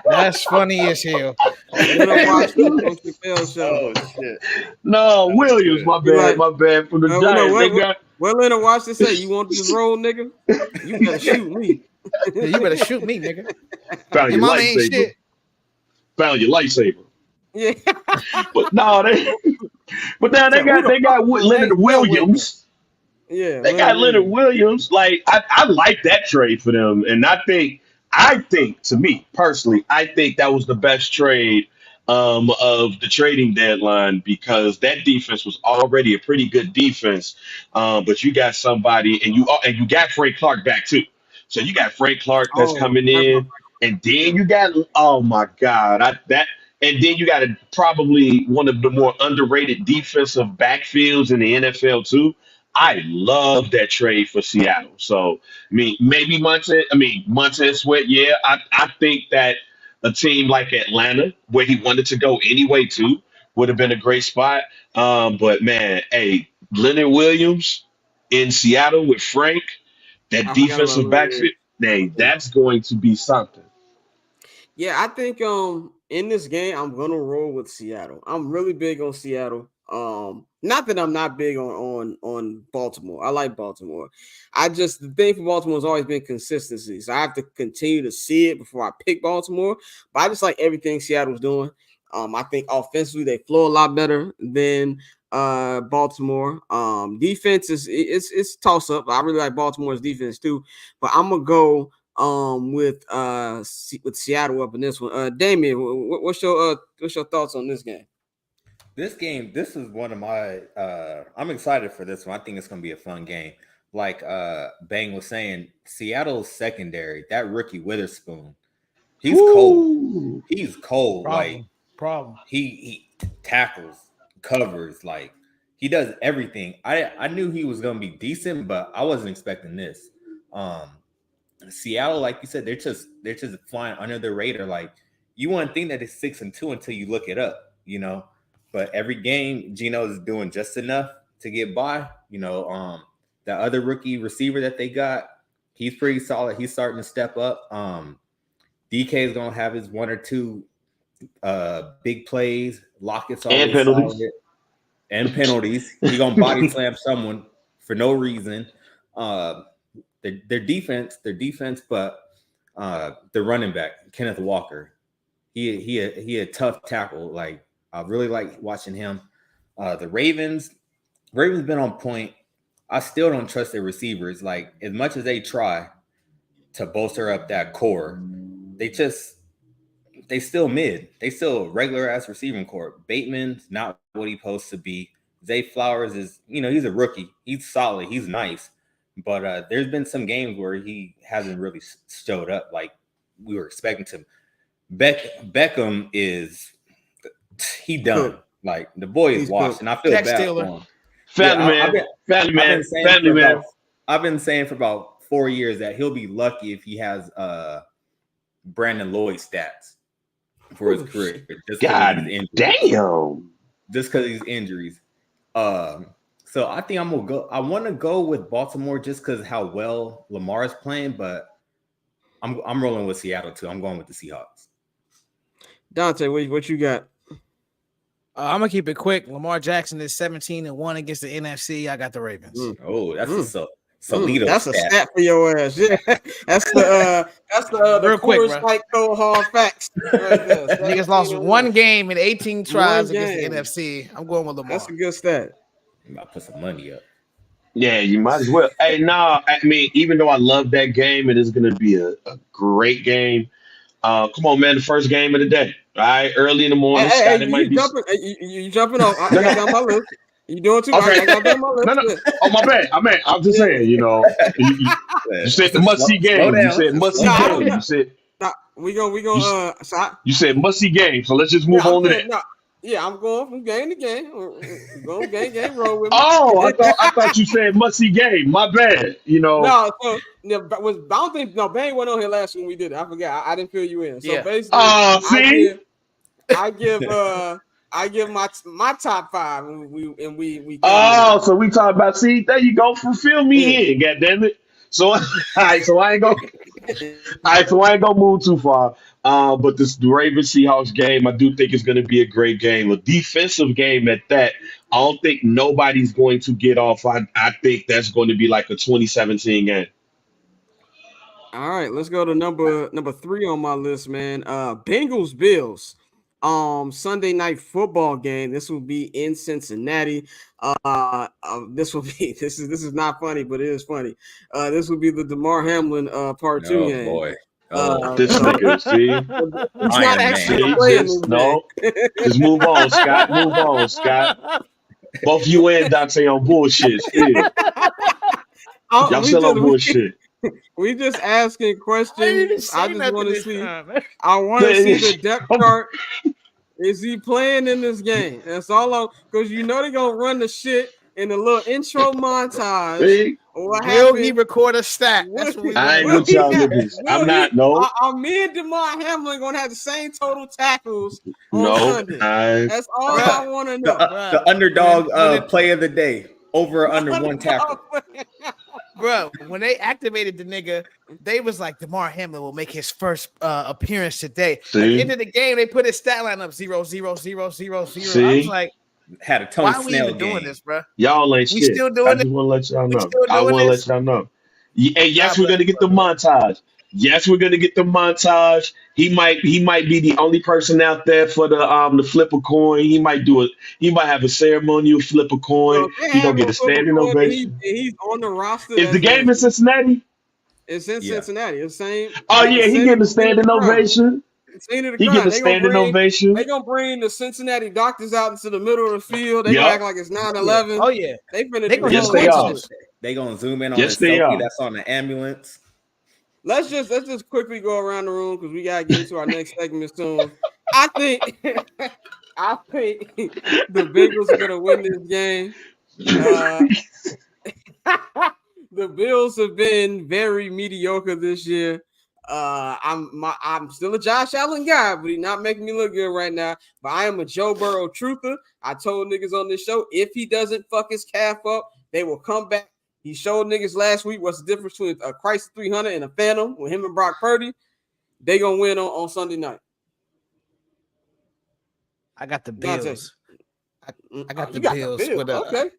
E: That's funny as hell.
B: Leonard Washington from Chappelle Show.
F: Oh shit.
C: No, Williams, my bad,
B: Right.
C: my bad. From the Giants, they got
B: What Leonard Washington say? You want this role, nigga? You better shoot me.
E: Yeah, you better shoot me, nigga.
C: found
E: Your
C: your
E: mama ain't
C: lightsaber.
E: shit.
C: Found your lightsaber.
B: Yeah.
C: But no, they got Leonard Williams.
B: Yeah.
C: They got Leonard Williams. Like I like that trade for them, and I think to me personally, I think that was the best trade of the trading deadline because that defense was already a pretty good defense. But you got somebody, and you got Frank Clark back too. So you got Frank Clark that's coming in, and then you got and then you got probably one of the more underrated defensive backfields in the NFL too. I love that trade for Seattle. So, I mean, maybe Montez Sweat. Yeah, I think that a team like Atlanta, where he wanted to go anyway, too, would have been a great spot. But man, hey, Leonard Williams in Seattle with Frank, that
B: I forgot about
C: defensive
B: Leonard
C: backfield, hey, that's going to be something.
B: Yeah, I think in this game I'm gonna roll with Seattle. I'm really big on Seattle. Not that I'm not big on Baltimore. I like Baltimore. The thing for Baltimore has always been consistency. So I have to continue to see it before I pick Baltimore. But I just like everything Seattle's doing. I think offensively they flow a lot better than Baltimore. Defense it's toss up. I really like Baltimore's defense too. But I'm gonna go with Seattle up in this one. Damien, what's your thoughts on this game?
F: This is one of my I'm excited for this one. I think it's gonna be a fun game. Like Bang was saying, Seattle's secondary, that rookie Witherspoon, he's cold. He's cold.
E: Problem.
F: He tackles, covers, like he does everything. I knew he was gonna be decent, but I wasn't expecting this. Seattle, like you said, they're just flying under the radar. Like you wouldn't think that it's 6-2 until you look it up, But every game, Geno is doing just enough to get by. The other rookie receiver that they got, he's pretty solid. He's starting to step up. DK is gonna have his one or two big plays. Lockett's always
C: And penalties.
F: solid. And penalties. He's gonna body slam someone for no reason. Their defense, but the running back, Kenneth Walker, he a tough tackle. Like I really like watching him. The Ravens been on point. I still don't trust their receivers. Like as much as they try to bolster up that core, they still mid. They still regular ass receiving core. Bateman's not what he's supposed to be. Zay Flowers is, he's a rookie. He's solid. He's nice. But there's been some games where he hasn't really showed up like we were expecting to. Beckham he done. Like the boy is washed, and I feel bad for him. Family man. I've been saying for about 4 years that he'll be lucky if he has Brandon Lloyd stats for his career.
C: God damn.
F: Just because of these injuries. So I think I'm gonna go. I want to go with Baltimore just because how well Lamar is playing, but I'm rolling with Seattle too. I'm going with the Seahawks.
B: Dante, what you got?
E: I'm gonna keep it quick. Lamar Jackson is 17-1 against the NFC. I got the Ravens.
F: Oh, that's a Solido.
B: That's a stat for your ass. Yeah, that's the
E: Real quick, bro.
B: Like cold hard facts. Right there.
E: Niggas lost one game in 18 tries against the NFC. I'm going with Lamar.
B: That's a good stat.
F: I'm about to put some money up.
C: Yeah, you might as well. Hey, no, I mean, even though I love that game, it is going to be a great game. Come on, man, the first game of the day. All right, early in the morning,
B: Hey,
C: Scott. It might
B: you
C: be.
B: jumping? You jumping off? I
C: No,
B: got
C: no.
B: that on my list. You doing too much?
C: Okay.
B: I got that on my list.
C: No, no.
B: Yeah.
C: Oh, my bad. I'm just
B: Yeah.
C: saying. You said the must see
F: Slow
C: game. You
F: down.
C: said must
F: Slow
C: see
B: No, I
F: down.
B: don't.
C: game.
B: No, no, we
C: You,
B: gonna. So
C: you said must see game. So let's just
B: yeah,
C: move
B: I'm
C: on to that.
B: saying no. Yeah, I'm going from game to game. We're going game. Roll with me.
C: Oh, I thought you said must see game. My bad.
B: No, so no, but I don't think no Bang went on here last when we did it. I forgot. I didn't fill you in. So
E: Yeah.
B: basically, I
C: See.
B: give I give my top five and we count them
C: Oh,
B: out.
C: so we talk about. See, there you go. Fulfill
B: Yeah.
C: me in. God damn it. So, all right. So I ain't gonna. All right, so I ain't gonna move too far. But this the Ravens Seahawks game, I do think it's gonna be a great game, a defensive game at that. I don't think nobody's going to get off. I think that's going to be like a 2017 game.
B: All right, let's go to number three on my list, man. Bengals Bills. Sunday night football game. This will be in Cincinnati. This will be this is not funny, but it is funny. This will be the DeMar Hamlin part two
F: Oh
B: game.
F: boy. Oh,
C: This
B: So
C: nigga, see,
B: he's not
F: Iron
B: actually
F: Man.
C: see,
B: playing
C: just
B: this
C: no,
B: game.
C: just move on, Scott. Move on, Scott. Both you and Dante on bullshit still. Y'all
B: We
C: still
B: just
C: on bullshit.
B: we just asking
E: I didn't
B: questions.
E: even
B: I
E: say
B: just
E: nothing
B: want to
E: this
B: see.
E: time, man.
B: I want to see the depth chart. Is he playing in this game? That's all because they're gonna run the shit in the little intro montage.
C: See,
B: Or what
E: Will he
B: happened?
E: record a stat?
B: Will,
E: That's what we
C: I
E: want to
C: ain't
B: will
E: know.
C: with
B: he
C: y'all
B: have?
C: niggas. I'm
B: Will he?
C: not. No,
B: Are me and DeMar Hamlin gonna have the same total tackles on
C: no.
B: Sunday?
C: I
B: That's all
E: Bruh,
B: I want to
F: The,
B: know.
F: the underdog
E: when it,
F: play of the day. Over or under one tackle.
E: bro, when they activated the nigga, they was like DeMar Hamlin will make his first appearance today. At the end
C: see,
E: of the game, they put his stat line up 0, 0, 0, 0, 0. I was
C: see.
E: like,
F: Had a Tony
E: why are we
F: Snell
E: even doing
F: game.
E: this, bro?
C: Y'all ain't
E: We
C: shit.
E: still
C: I
E: doing this?
C: just want to let y'all
E: We
C: know.
E: still
C: I
E: doing
C: want to
E: this?
C: let y'all know. And yes,
E: God
C: we're
E: bless
C: gonna
E: you,
C: get the
E: brother.
C: montage. Yes, we're gonna get the montage. He might be the only person out there for the flip a coin. He might do it. He might have a ceremonial flip a
B: So
C: coin.
B: if they
C: He
B: have
C: gonna
B: him
C: get a
B: flip a
C: standing
B: coin and
C: ovation.
B: he's on the roster,
C: Is the
B: that's
C: game in
B: nasty.
C: Cincinnati?
B: It's in
F: Yeah.
B: Cincinnati. It's the same
C: Oh
B: like the
C: yeah, he
B: scene of
C: getting a
B: the
C: standing
B: crime.
C: ovation.
B: Scene of the
C: He
B: crime.
C: getting a standing
B: They
C: ovation.
B: gonna bring the Cincinnati doctors out into the middle of the field. They gonna
C: Yep.
B: act like it's
E: Yeah.
B: 9/11.
E: Oh, yeah.
B: They finna
E: They
B: do
E: gonna
B: the
E: have
C: Yes,
B: whole
C: they
B: other
C: are.
B: shit.
E: questions.
F: They gonna zoom in on
C: Yes,
F: his
C: they
F: selfie
C: are.
F: that's on the ambulance.
B: Let's just quickly go around the room because we gotta get into our next segment soon. I think I think the Bengals are gonna win this game. Uh, the Bills have been very mediocre this year. I'm still a Josh Allen guy, but he's not making me look good right now. But I am a Joe Burrow truther. I told niggas on this show if he doesn't fuck his calf up, they will come back. He showed niggas last week what's the difference between a Chrysler 300 and a Phantom with him and Brock Purdy. They gonna win on Sunday night.
E: I got the
B: Dante.
E: Bills. I got the
B: You got the
E: Bills
B: Bills.
E: with a
B: Okay.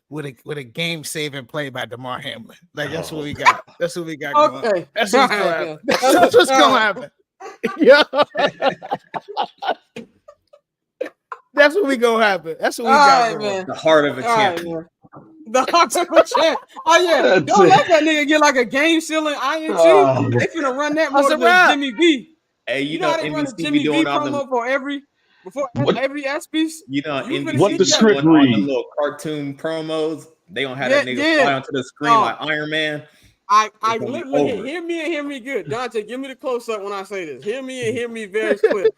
E: with a game saving play by DeMar Hamlin. Like that's what we got. That's what we got going.
B: Okay.
E: That's what's
B: All
E: gonna
B: right,
E: happen.
B: man.
E: That's what's gonna happen. Yeah. That's what we gonna happen. That's what we
B: All
E: got
B: right,
E: going.
B: man.
F: The heart of a
B: All right,
F: champion.
B: man. The heart of a champ. Oh yeah.
C: That's
B: Don't
C: it.
B: let that nigga get like a game sealing INT.
C: Oh,
B: They finna run that
E: That's
B: more
E: a
B: than
E: wrap.
B: Jimmy V.
F: Hey,
B: You know how they run a
F: NBC be
B: Jimmy V
F: doing all them.
B: promo before
C: what
B: every S piece?
F: You know
B: You finna
C: what
B: see
C: the
F: NBC
B: that.
F: be
C: script
F: doing all them
C: read?
F: little cartoon promos. They gonna have
B: Yeah,
F: that nigga
B: yeah.
F: fly onto the screen
B: Oh.
F: like Iron Man.
B: I
F: It's gonna be
B: look
F: over.
B: hear me and hear me good. Dante, give me the close up when I say this. Hear me and hear me very clear.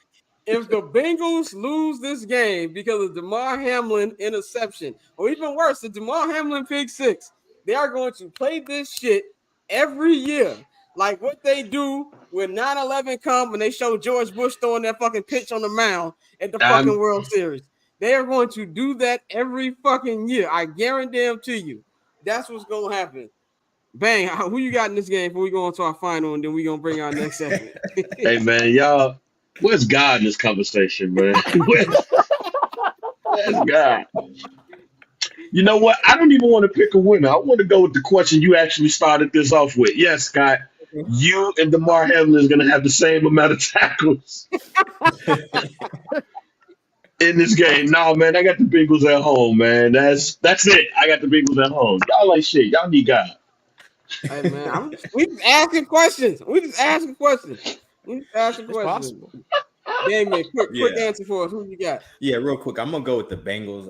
B: If the Bengals lose this game because of DeMar Hamlin interception, or even worse, the DeMar Hamlin pick six, they are going to play this shit every year. Like what they do when 9/11 come when they show George Bush throwing that fucking pitch on the mound at the fucking
C: I'm
B: World Series. They are going to do that every fucking year. I guarantee them to you. That's what's going to happen. Bang, who you got in this game before we go into our final and then we gonna bring our next segment?
C: hey man, y'all. Where's God in this conversation, man? Where's God? You know what? I don't even want to pick a winner. I want to go with the question you actually started this off with. Yes, Scott, you and DeMar Hamlin is going to have the same amount of tackles in this game. No, man, I got the Bengals at home, man. That's it. I got the Bengals at home. Y'all ain't shit. Y'all need God.
B: Hey man, we just asking questions. We just asking questions.
E: It's possible.
B: Damien, quick
F: Yeah.
B: answer for us. Who you got?
F: Yeah, real quick. I'm gonna go with the Bengals.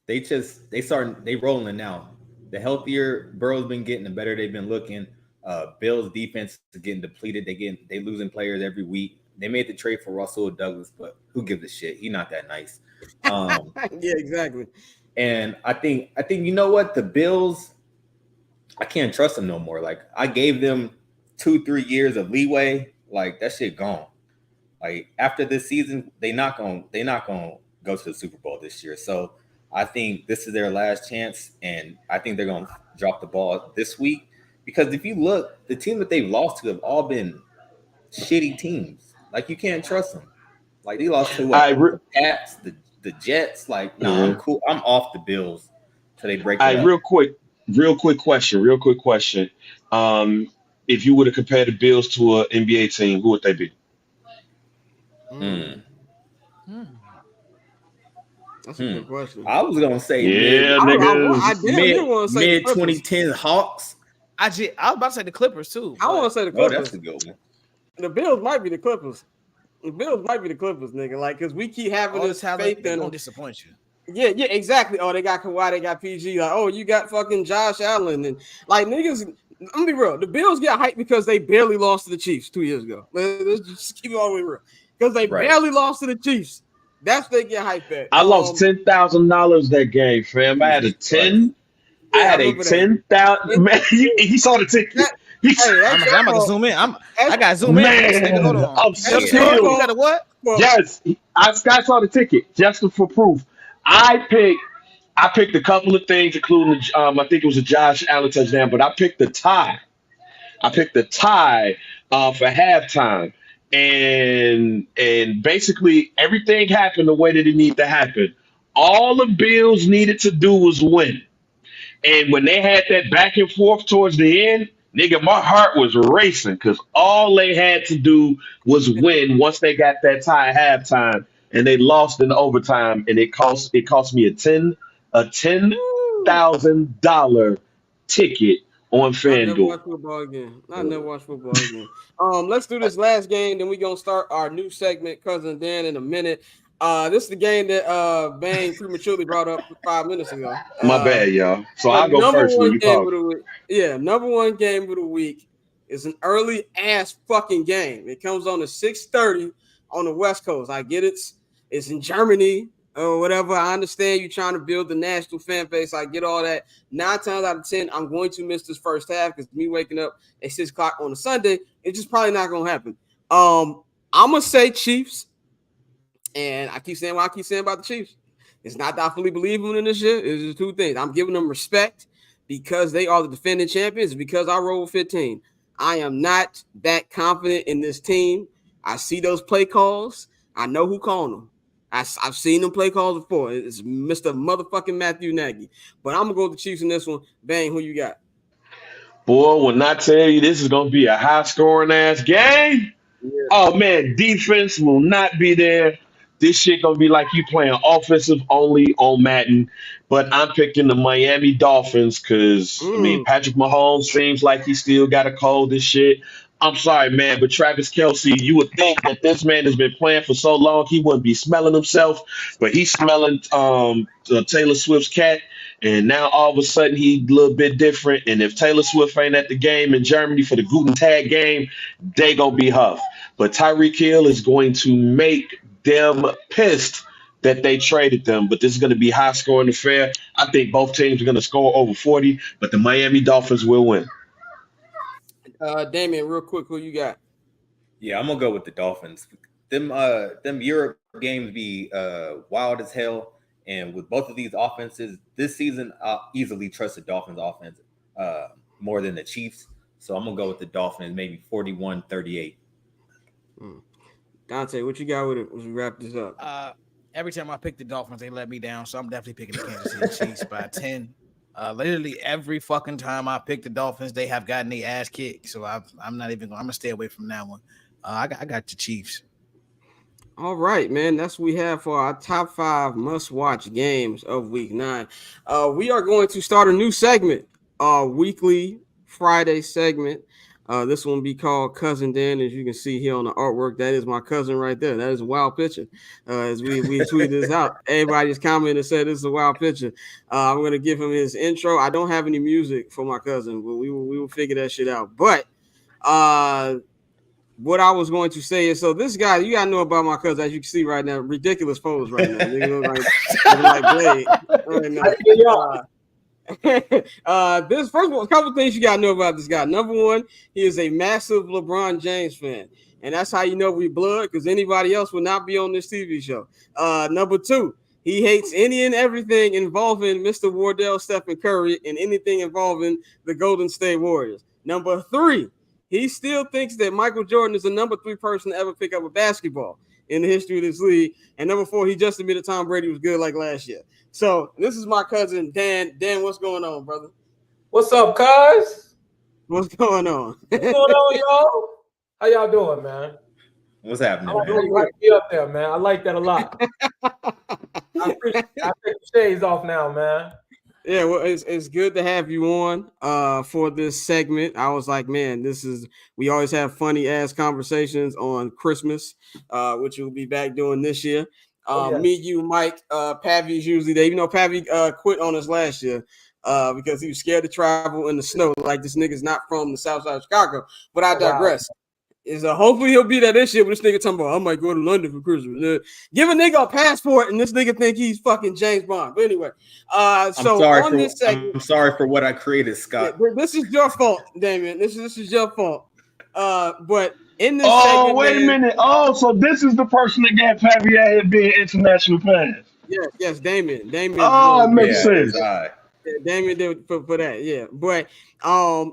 F: They rolling now. The healthier Burrow's been getting, the better they've been looking. Bills defense is getting depleted. They losing players every week. They made the trade for Russell Douglas, but who gives a shit? He's not that nice.
B: Yeah, exactly.
F: And I think you know what? The Bills, I can't trust them no more. Like I gave them 2-3 years of leeway. Like that shit gone. Like after this season, they not gonna go to the Super Bowl this year. So I think this is their last chance, and I think they're gonna drop the ball this week. Because if you look, the team that they've lost to have all been shitty teams. Like you can't trust them. Like they lost to the Pats, the Jets. Like no, I'm cool. I'm off the Bills till they break it up.
C: Real quick question. If you were to compare the Bills to an NBA team, who would they be?
B: That's a good question.
F: I was gonna say
C: mid
F: 2010 Hawks.
E: I was about to say the Clippers too.
B: I want to say the Clippers.
F: Oh, that's a good one.
B: The Bills might be the Clippers. Nigga. Like, because we keep having this faith in them.
E: Don't disappoint you.
B: Yeah, exactly. Oh, they got Kawhi, they got PG. Like, oh, you got fucking Josh Allen. And like niggas, I'm gonna be real. The Bills get hyped because they barely lost to the Chiefs 2 years ago. Let's just keep it all the way real. Because they barely lost to the Chiefs. That's what they get hyped at.
C: I lost $10,000 that game, fam. I had a 10. I had a 10,000. Man, he saw the ticket.
E: I'm about to zoom in. I got to zoom in. Hold on.
C: I'm still.
E: You got a what?
C: Yes, I saw the ticket just for proof. I picked a couple of things, including I think it was a Josh Allen touchdown, but I picked the tie. For halftime, and basically everything happened the way that it needed to happen. All the Bills needed to do was win. And when they had that back and forth towards the end, nigga, my heart was racing because all they had to do was win once they got that tie at halftime, and they lost in overtime, and it cost me a $10,000 ticket on FanDuel.
B: I never watch football again. Let's do this last game, then we're gonna start our new segment, Cousin Dan, in a minute. This is the game that Bang prematurely brought up 5 minutes ago.
C: My bad, y'all. So I'll go first when you talk.
B: Number one game of the week is an early ass fucking game. It comes on at 6:30 on the West Coast. I get it's in Germany or whatever. I understand you're trying to build the national fan base. I get all that. 9 times out of 10, I'm going to miss this first half because me waking up at 6 o'clock on a Sunday, it's just probably not gonna happen. I'm gonna say Chiefs. And I keep saying what I keep saying about the Chiefs. It's not that I fully believe them in this shit. It's just two things. I'm giving them respect because they are the defending champions, because I roll 15. I am not that confident in this team. I see those play calls. I know who called them. I've seen them play calls before. It's Mr. motherfucking Matthew Nagy. But I'm going to go with the Chiefs in this one. Bang, who you got?
C: Boy, when I tell you this is going to be a high-scoring ass game, oh, man, defense will not be there. This shit gonna be like you playing offensive only on Madden, but I'm picking the Miami Dolphins because Patrick Mahomes seems like he still got a cold and shit. I'm sorry, man, but Travis Kelce, you would think that this man has been playing for so long he wouldn't be smelling himself, but he's smelling Taylor Swift's cat, and now all of a sudden he's a little bit different. And if Taylor Swift ain't at the game in Germany for the Guten Tag game, they gonna be huffed. But Tyreek Hill is going to make them pissed that they traded them, but this is going to be high scoring affair. I think both teams are going to score over 40, but the Miami Dolphins will win.
B: Damien, real quick, who you got?
F: Yeah, I'm gonna go with the Dolphins. Them Europe games be wild as hell, and with both of these offenses this season, I'll easily trust the Dolphins offense more than the Chiefs. So I'm gonna go with the Dolphins, maybe 41-38.
B: Dante, what you got with it as we wrap this up?
E: Every time I pick the Dolphins, they let me down. So I'm definitely picking the Kansas City Chiefs by 10. Literally every fucking time I pick the Dolphins, they have gotten their ass kicked. So I'm not even going to stay away from that one. I got the Chiefs.
B: All right, man. That's what we have for our top 5 must-watch games of Week 9. We are going to start a new segment, our weekly Friday segment. This one be called Cousin Dan, as you can see here on the artwork. That is my cousin right there. That is a wild picture. As we tweeted this out, everybody just commented and said this is a wild picture. I'm gonna give him his intro. I don't have any music for my cousin, but we will figure that shit out. But what I was going to say is, so this guy, you gotta know about my cousin, as you can see right now, ridiculous pose right now. Nigga look like Blade right now. This first of all, a couple things you gotta know about this guy. Number one, he is a massive LeBron James fan, and that's how you know we blood, because anybody else would not be on this TV show. Number two, he hates any and everything involving Mr. Wardell, Stephen Curry, and anything involving the Golden State Warriors. Number three, he still thinks that Michael Jordan is the number 3 person to ever pick up a basketball in the history of this league. And number 4, he just admitted Tom Brady was good like last year. So this is my cousin, Dan. Dan, what's going on, brother?
G: What's up, cuz?
B: What's going on?
G: What's going on, y'all? How y'all doing, man?
F: What's happening,
G: I'm
F: man?
G: glad to be up there, man. I like that a lot. I take the shades off now, man.
B: Yeah, well, it's good to have you on for this segment. I was like, man, we always have funny ass conversations on Christmas, which we'll be back doing this year. Me, you, Mike, Pavy's usually there. Even though Pavy quit on us last year because he was scared to travel in the snow. Like, this nigga's not from the south side of Chicago. But I digress. Wow. Hopefully he'll be there this year. But this nigga talking about, I might go to London for Christmas. Give a nigga a passport, and this nigga think he's fucking James Bond. But anyway,
F: I'm sorry for what I created, Scott.
B: This is your fault, Damien. This is your fault. But in this
C: segment, wait a minute. Oh, so this is the person that got Pavy out here being international fans.
B: Yes, Damien.
C: Oh, it makes sense.
B: Damien did for that, yeah. But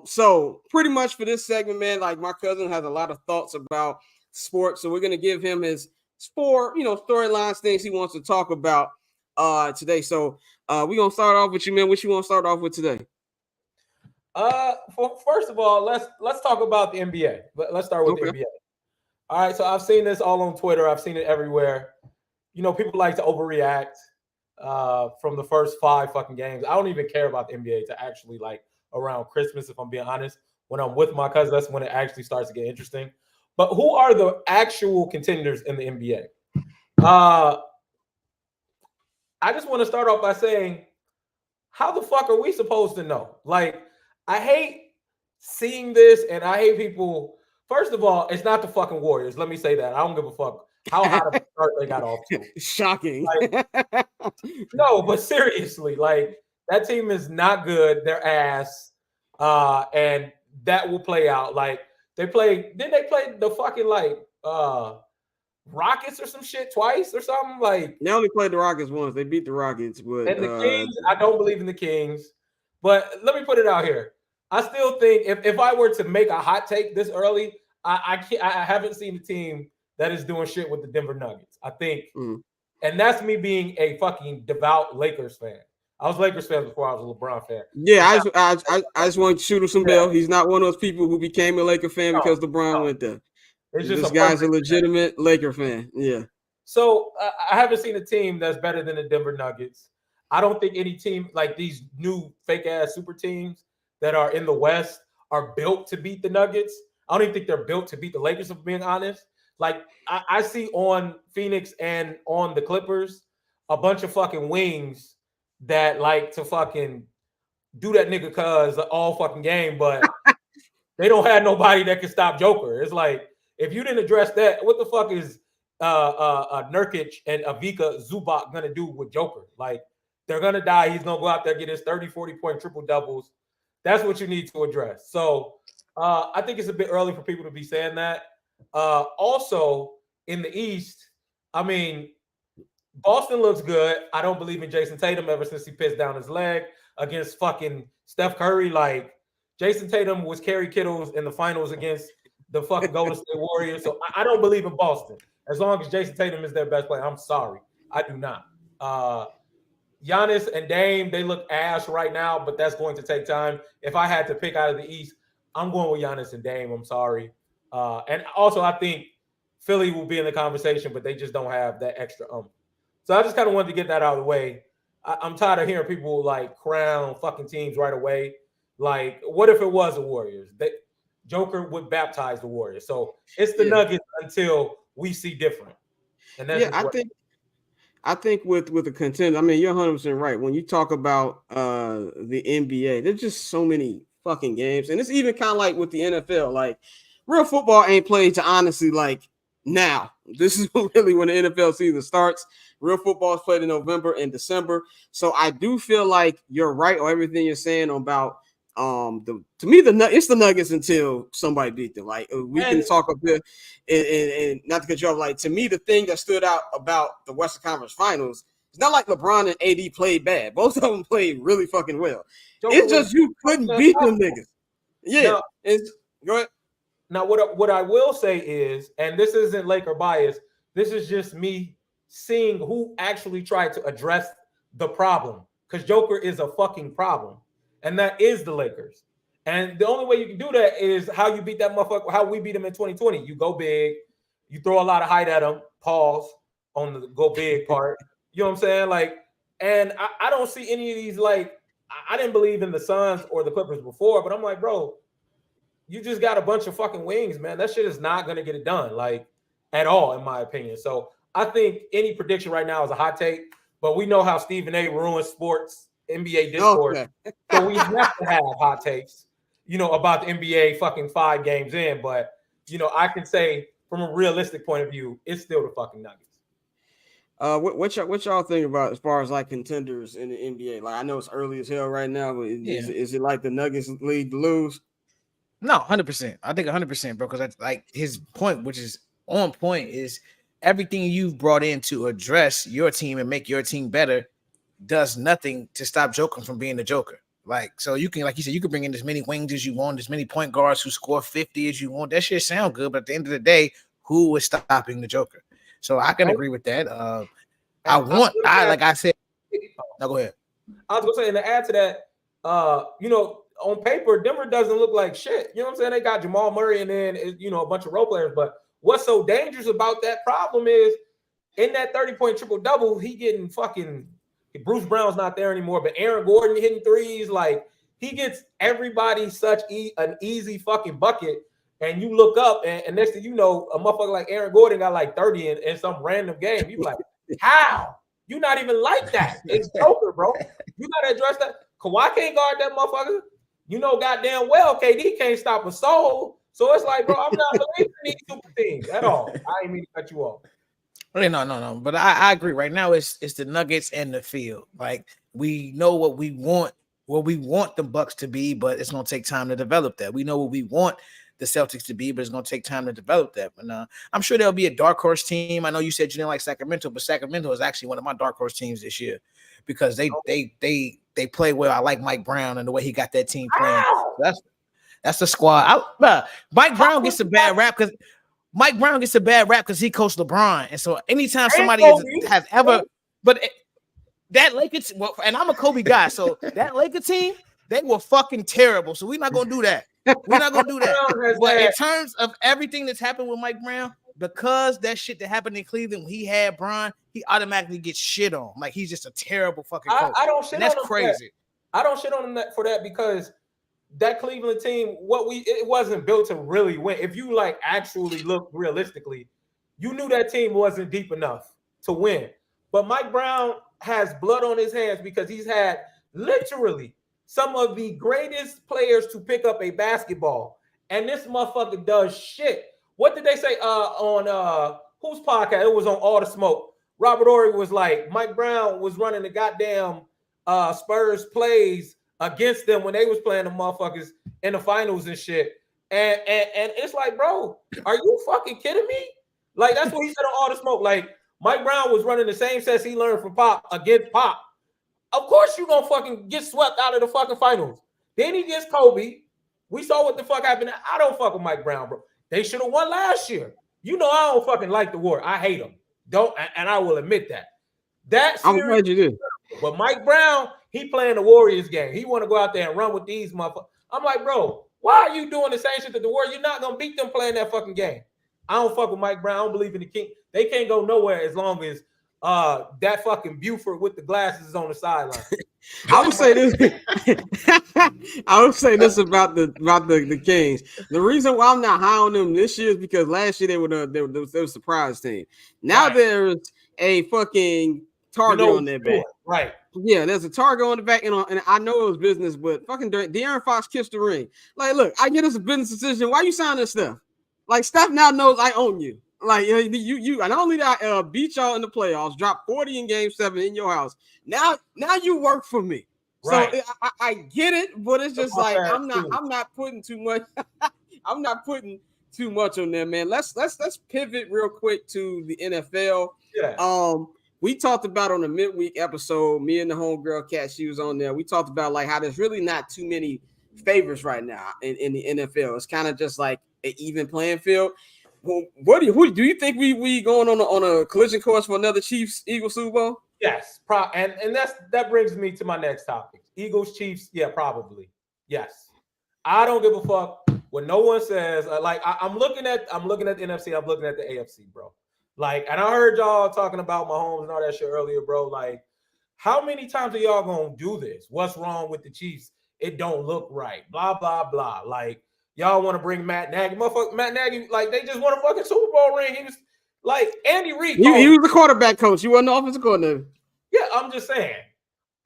B: so pretty much for this segment, man, like my cousin has a lot of thoughts about sports, so we're gonna give him his storylines, things he wants to talk about today. So we're gonna start off with you, man. What you want to start off with today?
G: First of all, let's talk about the NBA. Let's start with the NBA. All right, so I've seen this all on Twitter. I've seen it everywhere. People like to overreact from the first 5 fucking games. I don't even care about the NBA to actually like around Christmas, if I'm being honest. When I'm with my cousins, that's when it actually starts to get interesting. But who are the actual contenders in the NBA? I just want to start off by saying, how the fuck are we supposed to know? Like, I hate seeing this, and I hate people. First of all, it's not the fucking Warriors. Let me say that. I don't give a fuck how hot of a start they got off to.
B: Shocking.
G: Like, no, but seriously, like, that team is not good. They're ass. And that will play out. Like, didn't they play the fucking like Rockets or some shit twice or something? Like,
B: they only played the Rockets once. They beat the Rockets, but
G: and the Kings, I don't believe in the Kings. But let me put it out here. I still think if I were to make a hot take this early, I haven't seen a team that is doing shit with the Denver Nuggets. I think, and that's me being a fucking devout Lakers fan. I was Lakers fan before I was a LeBron fan.
B: Yeah, I just want to shoot him some bell. He's not one of those people who became a Laker fan because LeBron went there. It's just this guy's a legitimate Laker fan. Yeah.
G: So I haven't seen a team that's better than the Denver Nuggets. I don't think any team like these new fake ass super teams that are in the West are built to beat the Nuggets. I don't even think they're built to beat the Lakers, if I'm being honest. Like, I see on Phoenix and on the Clippers a bunch of fucking wings that like to fucking do that nigga cuz all fucking game, but they don't have nobody that can stop Joker. It's like, if you didn't address that, what the fuck is Nurkic and Ivica Zubac gonna do with Joker? Like, they're gonna die. He's gonna go out there, get his 30, 40-point triple doubles. That's what you need to address. So I think it's a bit early for people to be saying that. Also, in the East, I mean, Boston looks good. I don't believe in Jason Tatum ever since he pissed down his leg against fucking Steph Curry. Like, Jason Tatum was Kerry Kittles in the finals against the fucking Golden State Warriors. So I don't believe in Boston. As long as Jason Tatum is their best player, I'm sorry. I do not. Giannis and Dame, they look ass right now, but that's going to take time. If I had to pick out of the East, I'm going with Giannis and Dame. I'm sorry. And also, I think Philly will be in the conversation, but they just don't have that extra So I just kind of wanted to get that out of the way. I'm tired of hearing people like crown fucking teams right away. Like, what if it was the Warriors? Joker would baptize the Warriors. So it's the Nuggets until we see different. And that's
B: I think with the contender, I mean, you're 100% right. When you talk about the NBA, there's just so many fucking games, and it's even kind of like with the NFL. Like, real football ain't played to honestly like now. This is really when the NFL season starts. Real football is played in November and December. So I do feel like you're right on everything you're saying about it's the Nuggets until somebody beat them. Like we can talk a bit and not to cut you off. Like to me, the thing that stood out about the Western Conference Finals, it's not like LeBron and AD played bad. Both of them played really fucking well. It's just you couldn't beat them niggas. Yeah, go ahead.
G: Now, what I will say is, and this isn't Laker bias, this is just me seeing who actually tried to address the problem. Because Joker is a fucking problem. And that is the Lakers. And the only way you can do that is how you beat that motherfucker, how we beat him in 2020. You go big, you throw a lot of height at him, pause on the go big part. You know what I'm saying? Like, and I don't see any of these, like, I didn't believe in the Suns or the Clippers before, but I'm like, bro, you just got a bunch of fucking wings, man. That shit is not going to get it done, like, at all, in my opinion. So I think any prediction right now is a hot take, but we know how Stephen A. ruins sports, NBA discourse. Okay. So we have to have hot takes, about the NBA fucking 5 games in. But, I can say from a realistic point of view, it's still the fucking Nuggets.
B: What y'all think about as far as like contenders in the NBA? Like I know it's early as hell right now, but is it like the Nuggets lead to lose?
E: No, 100%. I think 100%, bro. Because that's like his point, which is on point, is everything you've brought in to address your team and make your team better does nothing to stop Joker from being the Joker. Like, so you can, like you said, you can bring in as many wings as you want, as many point guards who score 50 as you want. That shit sound good, but at the end of the day, who is stopping the Joker? So I can agree with that. Like I said, no, go ahead.
G: I was gonna say, and to add to that, on paper, Denver doesn't look like shit. You know what I'm saying? They got Jamal Murray and then a bunch of role players. But what's so dangerous about that problem is in that 30-point triple-double, he getting fucking Bruce Brown's not there anymore, but Aaron Gordon hitting threes, like he gets everybody such an easy fucking bucket. And you look up, and next thing you know, a motherfucker like Aaron Gordon got like 30 in some random game. You like, how? You not even like that. It's Joker, bro. You gotta address that. Kawhi can't guard that motherfucker. Goddamn well, KD can't stop a soul. So it's like, bro, I'm not believing these super teams at all. I ain't mean to cut you off.
E: No. But I agree. Right now, it's the Nuggets and the field. Like we know what we want the Bucks to be, but it's gonna take time to develop that. We know what we want the Celtics to be, but it's gonna take time to develop that. But I'm sure there'll be a dark horse team. I know you said you didn't like Sacramento, but Sacramento is actually one of my dark horse teams this year because they play well. I like Mike Brown and the way he got that team playing. So that's the squad. Mike Brown gets a bad rap because he coached LeBron, and so anytime somebody has ever, but that Lakers, and I'm a Kobe guy, so that Lakers team, they were fucking terrible. So we're not gonna do that. We're not gonna do that. But in terms of everything that's happened with Mike Brown, because that shit that happened in Cleveland when he had Bron, he automatically gets shit on. Like he's just a terrible fucking coach.
G: I don't shit on him.
E: That's crazy.
G: I don't shit on him for that because that Cleveland team, it wasn't built to really win. If you like actually look realistically, you knew that team wasn't deep enough to win. But Mike Brown has blood on his hands because he's had literally some of the greatest players to pick up a basketball. And this motherfucker does shit. What did they say on whose podcast? It was on All the Smoke. Robert Horry was like, Mike Brown was running the goddamn Spurs plays against them when they was playing the motherfuckers in the finals and shit. And it's like, bro, are you fucking kidding me? Like, that's what he said on All the Smoke. Like, Mike Brown was running the same sets he learned from Pop against Pop. Of course you gonna fucking get swept out of the fucking finals. Then he gets Kobe. We saw what the fuck happened. I don't fuck with Mike Brown, bro. They should have won last year. I don't fucking like the Warriors. I hate them. And I will admit that.
B: I'm glad you did.
G: But Mike Brown, he playing the Warriors game. He want to go out there and run with these motherfuckers. I'm like, bro, why are you doing the same shit that the Warriors? You're not gonna beat them playing that fucking game. I don't fuck with Mike Brown. I don't believe in the King. They can't go nowhere as long as that fucking Buford with the glasses is on the sideline.
B: I would say this. I would say this about the Kings. The reason why I'm not high on them this year is because last year they were the surprise team. Now there's a fucking target on their back.
G: Right.
B: Yeah, there's a target on the back, and I know it was business, but fucking De'Aaron Fox kissed the ring. Like, look, I get it's a business decision. Why you signing this stuff? Like, Steph now knows I own you. Like, you. Not only that I beat y'all in the playoffs, dropped 40 in Game 7 in your house. Now you work for me. Right. So I get it, but it's just like I'm not putting too much. I'm not putting too much on them, man. Let's pivot real quick to the NFL.
G: Yeah.
B: We talked about on the midweek episode, me and the homegirl Cat, she was on there. We talked about like how there's really not too many favorites right now in the NFL. It's kind of just like an even playing field. Well, who do you think we going on a collision course for another Chiefs Eagles Super Bowl?
G: Yes, and that brings me to my next topic. Eagles Chiefs, yeah, probably. Yes. I don't give a fuck what no one says. I'm looking at the NFC, I'm looking at the AFC, bro. Like, and I heard y'all talking about Mahomes and all that shit earlier, bro. Like, how many times are y'all gonna do this? What's wrong with the Chiefs? It don't look right. Blah, blah, blah. Like, y'all want to bring Matt Nagy. Motherfucker, Matt Nagy, like, they just won a fucking Super Bowl ring. He was like Andy Reid.
B: He was the quarterback coach. You wasn't the offensive coordinator.
G: Yeah, I'm just saying.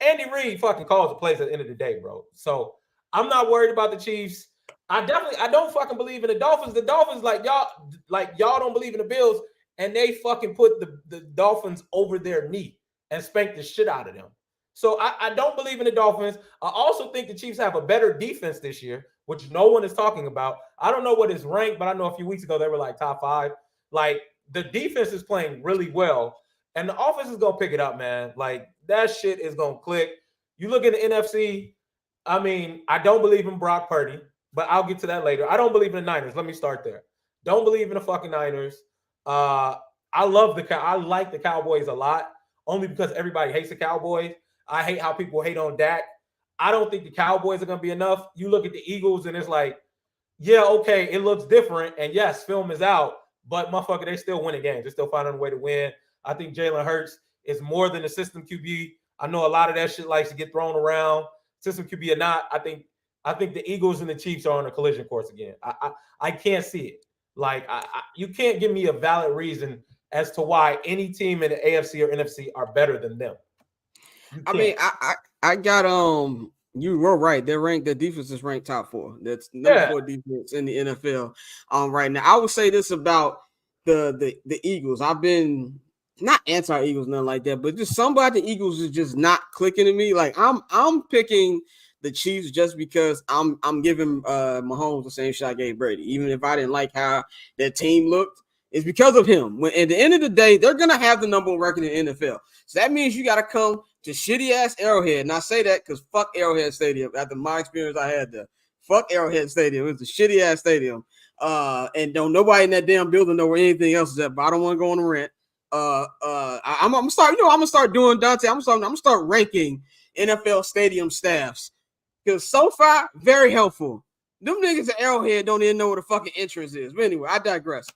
G: Andy Reid fucking calls the plays at the end of the day, bro. So I'm not worried about the Chiefs. I don't fucking believe in the Dolphins. The Dolphins, y'all don't believe in the Bills. And they fucking put the Dolphins over their knee and spanked the shit out of them. So I don't believe in the Dolphins. I also think the Chiefs have a better defense this year, which no one is talking about. I don't know what is ranked, but I know a few weeks ago they were like top 5. Like, the defense is playing really well, and the offense is going to pick it up, man. Like, that shit is going to click. You look at the NFC, I mean, I don't believe in Brock Purdy, but I'll get to that later. I don't believe in the Niners. Let me start there. Don't believe in the fucking Niners. I like the Cowboys a lot, only because everybody hates the Cowboys. I hate how people hate on Dak. I don't think the Cowboys are going to be enough. You look at the Eagles and it's like, yeah, okay, it looks different. And yes, film is out, but motherfucker, they still winning games. They're still finding a way to win. I think Jalen Hurts is more than a system QB. I know a lot of that shit likes to get thrown around. System QB or not, I think the Eagles and the Chiefs are on a collision course again. I can't see it. Like, you can't give me a valid reason as to why any team in the AFC or NFC are better than them.
B: I mean, I got you were right. Their defense is ranked top 4. That's number 4 defense in the NFL right now. I would say this about the Eagles. I've been not anti-Eagles, nothing like that, but just something about the Eagles is just not clicking to me. Like, I'm picking the Chiefs just because I'm giving Mahomes the same shot I gave Brady, even if I didn't like how their team looked. It's because of him. When at the end of the day, they're gonna have the number 1 record in the NFL. So that means you got to come to shitty ass Arrowhead. And I say that because fuck Arrowhead Stadium. After my experience I had there, fuck Arrowhead Stadium. It's a shitty ass stadium. And don't nobody in that damn building know where anything else is at. But I don't want to go on a rant. I'm gonna start. I'm gonna start doing Dante. I'm gonna start ranking NFL stadium staffs. Because so far, very helpful. Them niggas at Arrowhead don't even know what the fucking entrance is. But anyway, I digress.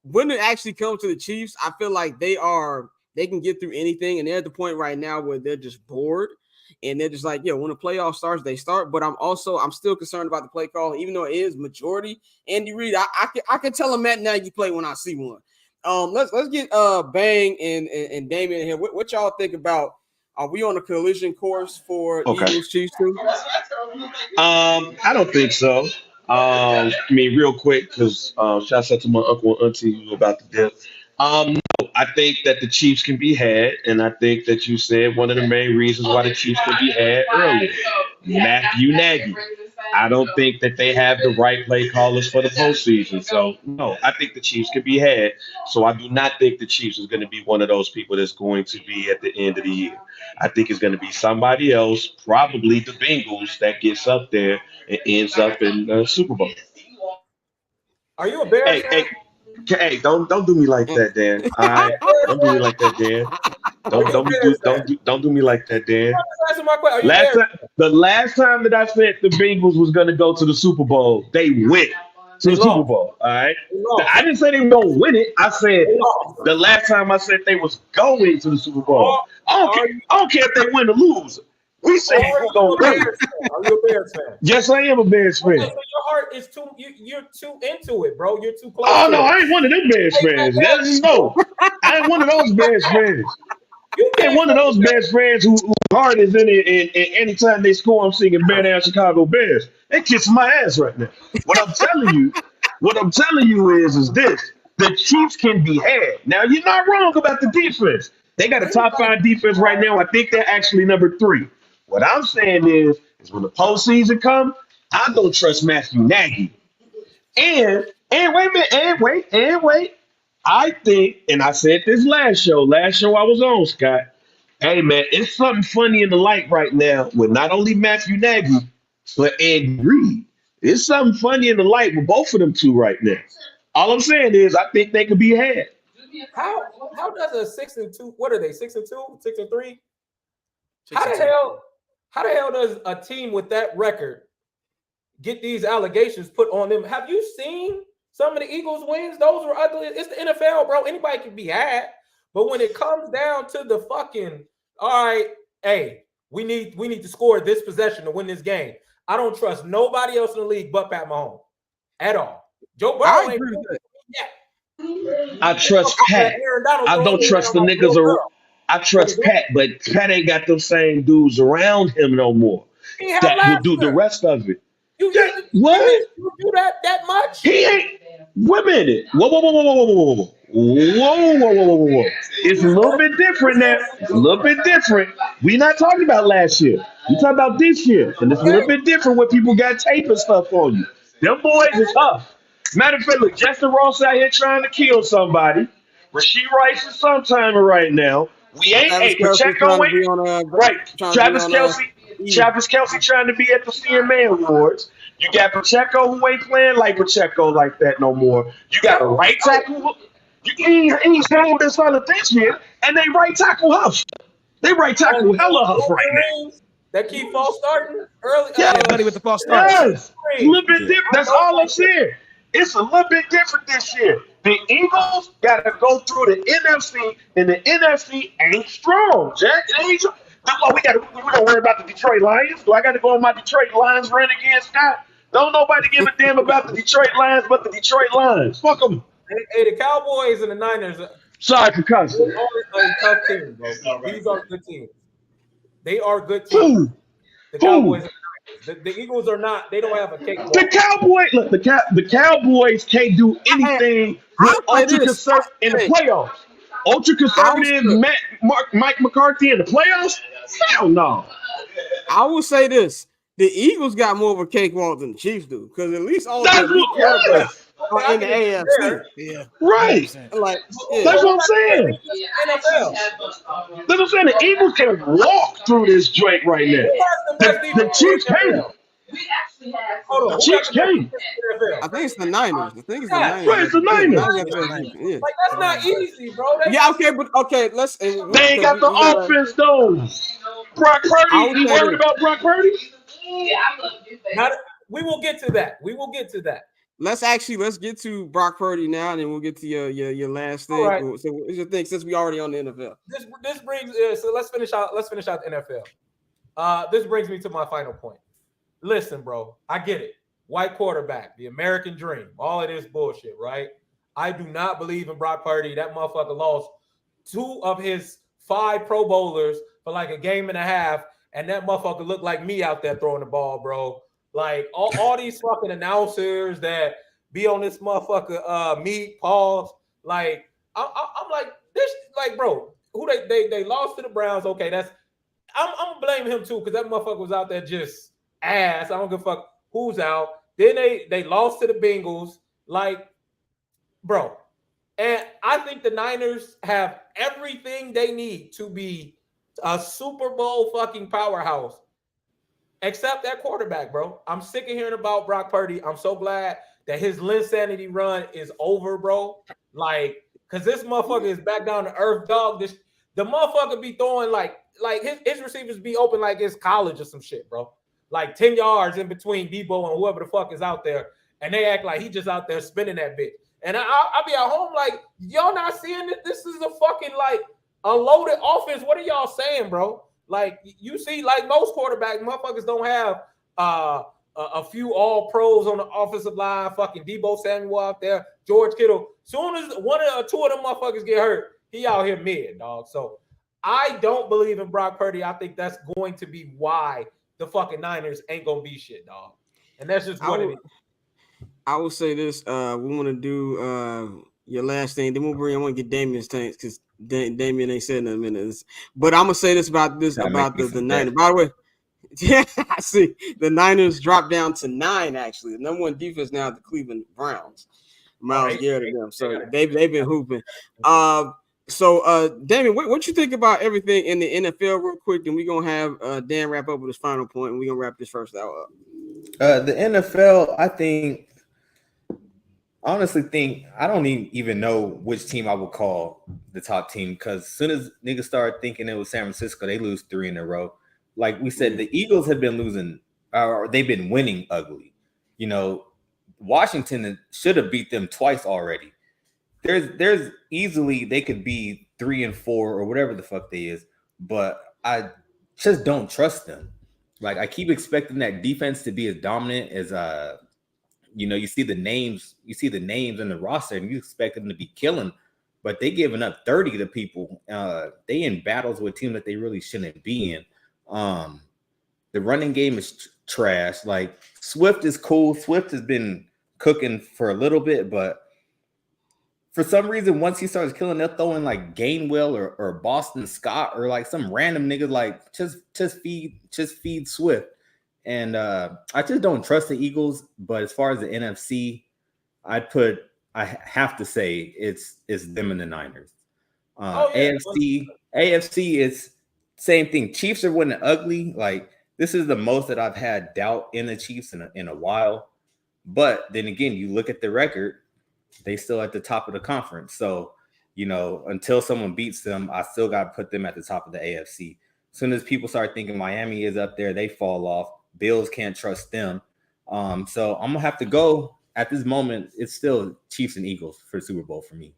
B: When it actually comes to the Chiefs, I feel like they can get through anything. And they're at the point right now where they're just bored. And they're just like, yo, when the playoff starts, they start. But I'm still concerned about the play call, even though it is majority Andy Reid. I can tell a Matt Nagy play when I see one. Let's get Bang and Damien here. What y'all think about? Are we on a collision course for Eagles Chiefs too?
C: I don't think so. I mean, real quick, because shouts out to my uncle and auntie who about to dip. No, I think that the Chiefs can be had, and I think that you said one of the main reasons why the Chiefs can be had earlier. Matthew Nagy. I don't think that they have the right play callers for the postseason. So, no, I think the Chiefs can be had. So I do not think the Chiefs is going to be one of those people that's going to be at the end of the year. I think it's going to be somebody else, probably the Bengals, that gets up there and ends up in the Super Bowl.
G: Are you a Bears fan?
C: Hey, don't do me like that, Dan. All right, don't do me like that, Dan. Don't do me like that, Dan. The last time that I said the Bengals was going to go to the Super Bowl, they went. to
G: They
C: the Super
G: lost.
C: Bowl. All right.
G: They lost.
C: I didn't say they were gonna win it. I said
G: They lost.
C: the last time I said they was going to the Super Bowl.
G: Are,
C: I don't care if they win or lose. We said
G: are
C: we're
G: you
C: gonna
G: a
C: win.
G: Bears fan? Are you a Bears fan?
C: Yes, I am a Bears
G: Okay,
C: fan.
G: so your heart is too. You're too into it, bro. You're too close.
C: Oh
G: to
C: no,
G: it.
C: I ain't one of them Bears fans. No, I ain't one of those Bears fans.
G: You
C: I ain't
G: can't
C: one of
G: say
C: those Bears fans who heart is in it, and anytime they score, I'm singing "Bear Down Chicago Bears." They kissing my ass right now. What I'm telling you, is this: the Chiefs can be had. Now you're not wrong about the defense. They got a top 5 defense right now. I think they're actually number 3. What I'm saying is when the postseason comes, I don't trust Matthew Nagy. And wait a minute, and wait. I think, and I said this last show I was on, Scott. Hey man, it's something funny in the light right now with not only Matthew Nagy, but Andy Reid. It's something funny in the light with both of them two right now. All I'm saying is I think they could be ahead.
G: how does a 6-2? What are they? 6-2, 6-3?
E: Six
G: How
E: and
G: the
E: two.
G: hell does a team with that record get these allegations put on them? Have you seen some of the Eagles wins? Those were ugly. It's the NFL, bro. Anybody can be had. But when it comes down to the fucking, all right, hey, we need to score this possession to win this game. I don't trust nobody else in the league but Pat Mahomes at all. Joe
B: I
G: Burrow ain't
B: agree with that.
G: yet.
C: I trust Pat.
G: Aaron Donald
C: I
G: throwing
C: don't
G: it
C: trust the
G: around like
C: niggas
G: Will
C: around.
G: Ferrell.
C: I trust Pat, but Pat ain't got those same dudes around him no more
G: He had
C: that will
G: last
C: do the
G: year.
C: rest of it.
G: You
C: Yeah, what?
G: you do that much?
C: He ain't. Wait a minute. Whoa. It's a little bit different now. It's a little bit different. We're not talking about last year. We talking about this year. And it's a little bit different when people got tape and stuff on you. Them boys is tough. Matter of fact, look, Justin Ross out here trying to kill somebody. Rasheed Rice is sometime right now. We ain't.
B: Travis
C: Hey,
B: Kelce
C: Pacheco
B: trying to
C: ain't.
B: be on
C: Right.
B: trying to be
C: Travis
B: on
C: Kelsey.
B: E.
C: Travis Kelsey trying to be at the CMA Awards. You got Pacheco who ain't playing like Pacheco like that no more. You got a right tackle. You ain't playing this solid this year, and they right tackle Huff. They right tackle hella Huff right now.
G: That keep false starting early.
C: Yes,
E: Buddy with the false starts.
C: yes. It's a little bit different. That's all I'm saying. It's a little bit different this year. The Eagles got to go through the NFC, and the NFC ain't strong. Jack, it ain't. Oh, we don't worry about the Detroit Lions. Do I got to go on my Detroit Lions run again, Scott? Don't nobody give a damn about the Detroit Lions but the Detroit Lions. Fuck them.
G: Hey, the Cowboys and the Niners
C: Sorry for cussing.
G: are a tough team, bro. These are good teams. They are good teams.
C: Who?
G: The Cowboys and the Niners. The Eagles are not. They don't have a cakewalk.
C: The Cowboys, look, the Cowboys can't do anything with
B: I'll say
C: ultra
B: this.
C: conservative in the playoffs. Ultra conservative Mike McCarthy in the playoffs? Hell no.
B: I will say this: the Eagles got more of a cakewalk than the Chiefs do, because at least all
C: That's
B: the elite
C: what,
B: quarterbacks
G: Okay,
B: are in the AFC.
E: Yeah.
C: right.
E: 100%.
B: Like, yeah.
C: That's what I'm saying.
G: NFL.
C: That's what I'm saying. The Eagles can walk through this joint right now. The Chiefs can't.
G: Hold on.
C: The Chiefs can't.
B: I think it's the Niners. I think it's the
G: Yeah,
B: Niners.
C: right, it's the
B: Yeah,
C: Niners.
B: got the best defense. Yeah.
G: Like that's not easy, bro.
B: Yeah, okay, but okay, let's.
C: They ain't got the offense though. Brock
B: I
C: Purdy,
B: would
C: you
B: say
C: worried
B: this.
C: about Brock Purdy?
G: We will get to that.
B: Let's get to Brock Purdy now, and then we'll get to your last thing.
G: All right.
B: So, what's your thing? Since we already on the NFL,
G: This brings so let's finish out the NFL. This brings me to my final point. Listen, bro, I get it. White quarterback, the American dream, all of this bullshit, right? I do not believe in Brock Purdy. That motherfucker lost 2 of his 5 Pro Bowlers for like a game and a half, and that motherfucker looked like me out there throwing the ball, bro. Like all these fucking announcers that be on this motherfucker meet pause. Like I'm like this, like, bro, who they lost to the Browns. Okay, I'm gonna blame him too, because that motherfucker was out there just ass. I don't give a fuck who's out. Then they lost to the Bengals, like, bro. And I think the Niners have everything they need to be a Super Bowl fucking powerhouse, except that quarterback, bro. I'm sick of hearing about Brock Purdy. I'm so glad that his Linsanity run is over, bro. Like, because this motherfucker is back down to earth, dog. The motherfucker be throwing like his receivers be open like it's college or some shit, bro. Like 10 yards in between Debo and whoever the fuck is out there. and they act like he just out there spinning that bitch. And I'll be at home like, y'all not seeing that this is a fucking like a loaded offense. What are y'all saying, bro? Like you see, like most quarterbacks, motherfuckers don't have a few all pros on the offensive line. Fucking Debo Samuel out there, George Kittle. Soon as one or two of them motherfuckers get hurt, he out here mid, dog. So I don't believe in Brock Purdy. I think that's going to be why the fucking Niners ain't gonna be shit, dog. And that's just what it is.
B: I will say this. We want to do your last thing. Then we'll bring. I want to get Damien's tanks because Damien ain't said nothing in this. But I'm gonna say this about the Niners. By the way, yeah, I see the Niners dropped down to 9. Actually, the number 1 defense now, the Cleveland Browns. Miles Garrett and them. So they've been hooping. So Damien, what you think about everything in the NFL, real quick? Then we're gonna have Dan wrap up with his final point, and we're gonna wrap this first hour up.
F: The NFL, honestly think I don't even know which team I would call the top team, because as soon as niggas started thinking it was San Francisco, they lose 3 in a row. Like we said, the Eagles have been losing, or they've been winning ugly. You know, Washington should have beat them twice already. There's easily they could be 3 and 4 or whatever the fuck they is, but I just don't trust them. Like I keep expecting that defense to be as dominant as you see the names in the roster, and you expect them to be killing, but they giving up 30 to people. They in battles with teams that they really shouldn't be in. The running game is trash. Like Swift is cool. Swift has been cooking for a little bit, but for some reason, once he starts killing, they'll throw in like Gainwell or Boston Scott or like some random nigga. Like just feed Swift. And I just don't trust the Eagles. But as far as the NFC, I have to say it's them and the Niners. AFC, it's same thing. Chiefs are winning ugly. Like this is the most that I've had doubt in the Chiefs in a while. But then again, you look at the record, they still at the top of the conference. So, until someone beats them, I still got to put them at the top of the AFC. As soon as people start thinking Miami is up there, they fall off. Bills can't trust them. So I'm gonna have to go at this moment. It's still Chiefs and Eagles for Super Bowl for me.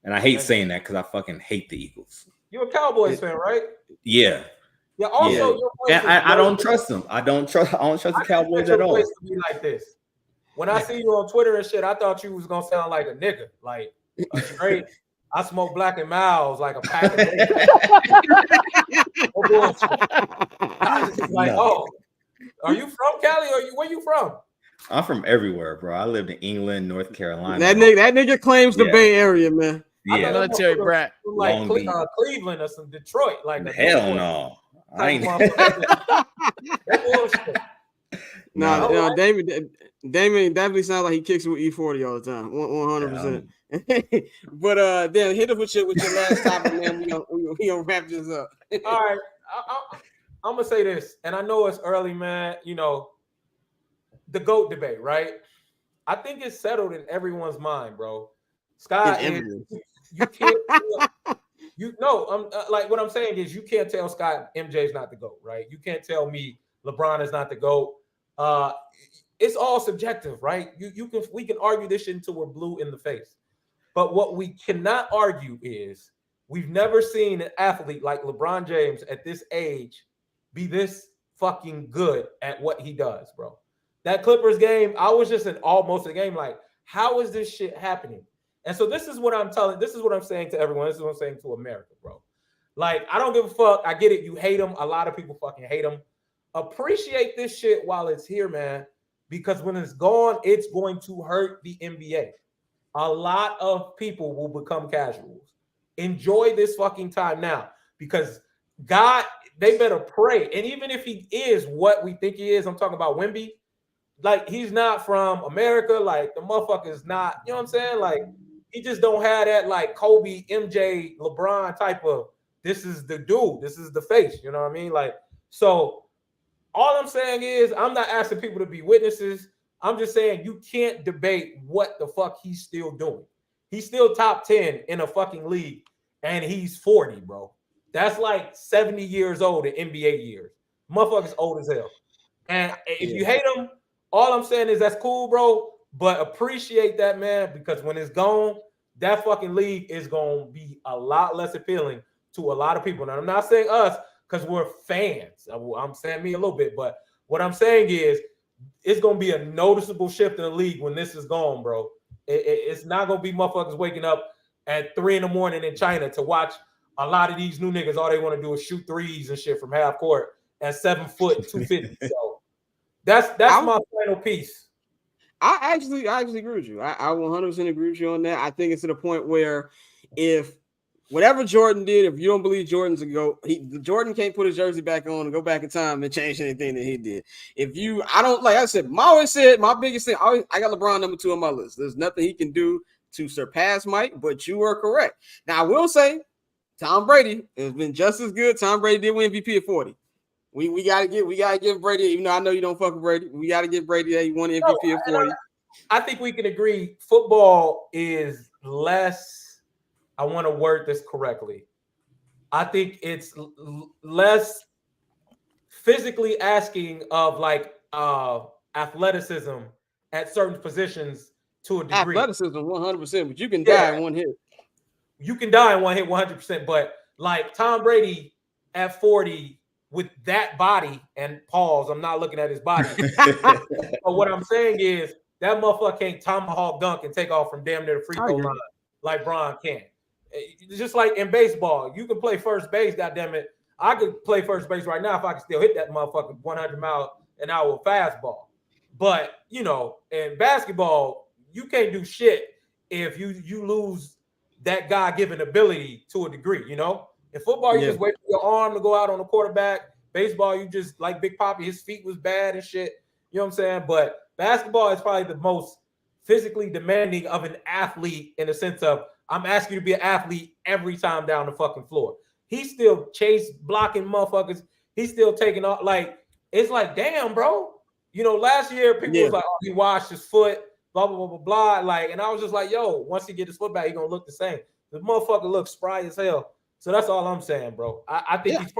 F: And I hate saying that because I fucking hate the Eagles.
G: You're a Cowboys fan, right?
F: Yeah.
G: Yeah. Also,
F: yeah. I don't trust them. I don't trust the Cowboys at all.
G: To be like this. When I see you on Twitter and shit, I thought you was gonna sound like a nigga, like a straight. I smoke Black and Miles like a pack of I was just like, oh, are you from Cali? Or where you from?
F: I'm from everywhere, bro. I lived in England, North Carolina.
B: That nigga claims the Bay Area, man.
F: Yeah,
E: military brat.
G: Like Cleveland or some Detroit. Like
F: hell no. I ain't.
B: No, Damien definitely sounds like he kicks it with E40 all the time, 100%. But then hit us with your last topic, man. We gonna wrap this up.
G: All right, I'm gonna say this, and I know it's early, man. The GOAT debate, right? I think it's settled in everyone's mind, bro. Scott, you can't. Like what I'm saying is you can't tell Scott MJ's not the GOAT, right? You can't tell me LeBron is not the GOAT. It's all subjective, right? We can argue this shit until we're blue in the face. But what we cannot argue is we've never seen an athlete like LeBron James at this age be this fucking good at what he does, bro. That Clippers game, I was just in awe most of the game. Like, how is this shit happening? And so this is what I'm saying to everyone. This is what I'm saying to America, bro. Like, I don't give a fuck. I get it. You hate him. A lot of people fucking hate him. Appreciate this shit while it's here, man. Because when it's gone, it's going to hurt the NBA. A lot of people will become casuals. Enjoy this fucking time now. Because God, they better pray. And even if he is what we think he is, I'm talking about Wemby, like, he's not from America. Like, the motherfucker is not, you know what I'm saying? Like, he just don't have that, like, Kobe, MJ, LeBron type of, this is the dude. This is the face. You know what I mean? Like, so all I'm saying is I'm not asking people to be witnesses. I'm just saying you can't debate what the fuck he's still doing. He's still top 10 in a fucking league, and he's 40, bro. That's like 70 years old in NBA years. Motherfucker's old as hell. And if you hate him, all I'm saying is that's cool, bro. But appreciate that, man, because when it's gone, that fucking league is going to be a lot less appealing to a lot of people. Now, I'm not saying us because we're fans. I'm saying me a little bit, but what I'm saying is it's going to be a noticeable shift in the league when this is gone, bro. It's not going to be motherfuckers waking up at 3 a.m. in China to watch a lot of these new niggas. All they want to do is shoot threes and shit from half court at 7 foot, 250. So that's my final piece.
B: I actually agree with you. I 100% agree with you on that. I think it's to the point where if whatever Jordan did, if you don't believe Jordan's a GOAT, Jordan can't put his jersey back on and go back in time and change anything that he did. I don't, like I said, my biggest thing, I got LeBron number 2 on my list. There's nothing he can do to surpass Mike, but you are correct. Now, I will say, Tom Brady has been just as good. Tom Brady did win MVP at 40. We gotta give Brady, even though I know you don't fuck with Brady. We gotta give Brady that he won MVP at 40.
G: I think we can agree football is less. I want to word this correctly. I think it's less physically asking of like athleticism at certain positions to a degree.
B: Athleticism 100%, but you can die in one hit.
G: You can die in one hit 100%, but like Tom Brady at 40 with that body, and pause, I'm not looking at his body. But what I'm saying is that motherfucker can't tomahawk dunk and take off from damn near the free throw line like Bron can. Just like in baseball, you can play first base, goddammit. I could play first base right now if I could still hit that motherfucker 100 mile an hour fastball. But, you know, in basketball, you can't do shit if you lose that God-given ability to a degree, you know? In football, you just wait for your arm to go out on the quarterback. Baseball, you just, like Big Papi, his feet was bad and shit. You know what I'm saying? But basketball is probably the most physically demanding of an athlete in the sense of I'm asking you to be an athlete every time down the fucking floor. He's still blocking motherfuckers. He's still taking off. Like, it's like, damn, bro. You know, last year, people was like, oh, he washed his foot, blah, blah, blah, blah, blah. Like, and I was just like, yo, once he get his foot back, he going to look the same. The motherfucker looks spry as hell. So that's all I'm saying, bro. I think he's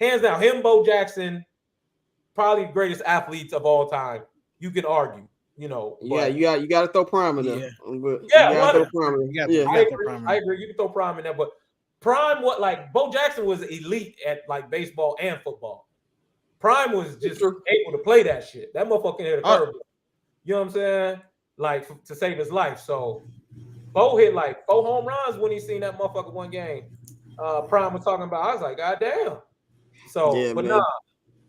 G: hands down, him, Bo Jackson, probably the greatest athletes of all time. You can argue, you know.
B: But, you got to throw Prime in there.
G: I agree. You can throw Prime in there, but Prime, Bo Jackson was elite at like baseball and football. Prime was just able to play that shit. That motherfucker hit a curveball. You know what I'm saying? Like to save his life. So Bo hit like 4 home runs when he seen that motherfucker one game. Prime was talking about. I was like, God damn. So,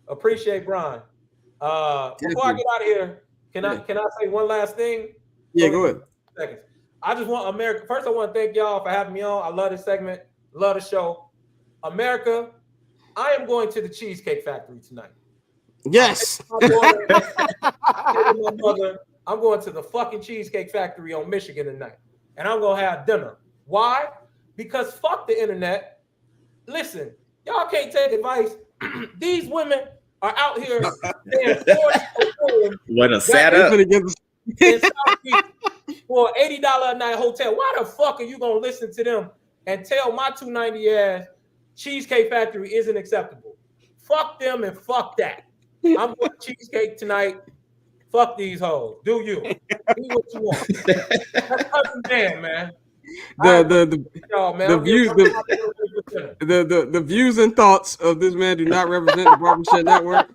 G: appreciate Bron. Before I get out of here, can I say one last thing?
B: Yeah, go ahead.
G: Seconds. I just want America. First, I want to thank y'all for having me on. I love this segment. Love the show. America, I am going to the Cheesecake Factory tonight.
B: Yes.
G: I'm going to the fucking Cheesecake Factory on Michigan tonight. And I'm going to have dinner. Why? Because fuck the internet. Listen, y'all can't take advice. These women are out here
F: what a setup
G: for $80 a night hotel. Why the fuck are you gonna listen to them and tell my $290 ass Cheesecake Factory isn't acceptable? Fuck them and fuck that. I'm going to Cheesecake tonight. Fuck these hoes. Do you? Do what you want. That's cousin Dan, man.
B: The views and thoughts of this man do not represent the Barbershop Network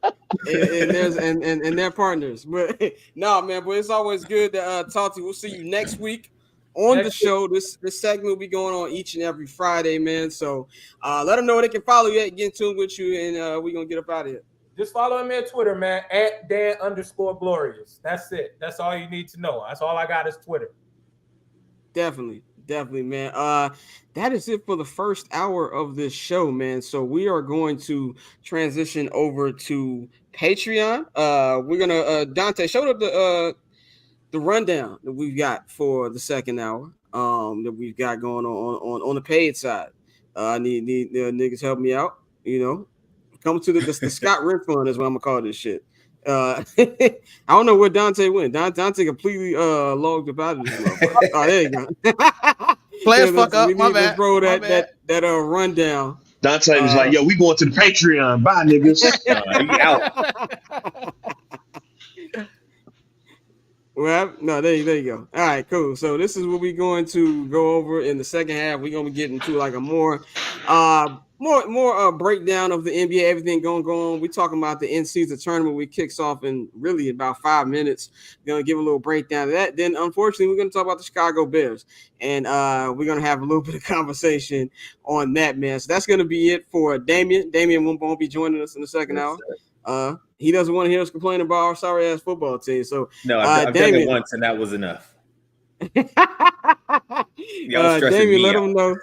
B: and their partners. But no, man, but it's always good to talk to you. We'll see you next week on the show. This segment will be going on each and every Friday, man. So let them know where they can follow you at, get in tune with you, and we're gonna get up out of here.
G: Just follow me on Twitter, man, at Dan_Glorious. That's it. That's all you need to know. That's all I got is Twitter.
B: Definitely, man. That is it for the first hour of this show, man. So we are going to transition over to Patreon. We're gonna Dante, show up the rundown that we've got for the second hour. That we've got going on the paid side. I need niggas help me out. You know, come to the Scott Rick Fund is what I'm gonna call this shit. I don't know where Dante went. Dante completely logged up out of this motherfucker. Oh, there you go.
E: Players fuck up. My bad.
B: Throw that rundown.
C: Dante was like, "Yo, we going to the Patreon. Bye, niggas." He out.
B: Well, no, there you go. All right, cool. So this is what we're going to go over in the second half. We're going to get into like a more breakdown of the NBA, everything going on. We're talking about the in-season tournament. We kicks off in really about 5 minutes. We're going to give a little breakdown of that. Then, unfortunately, we're going to talk about the Chicago Bears. And we're going to have a little bit of conversation on that, man. So that's going to be it for Damien. Damien won't be joining us in the second hour. He doesn't want to hear us complain about our sorry-ass football team. So,
F: no, I've done it once, and that was enough.
B: Damien, let them know.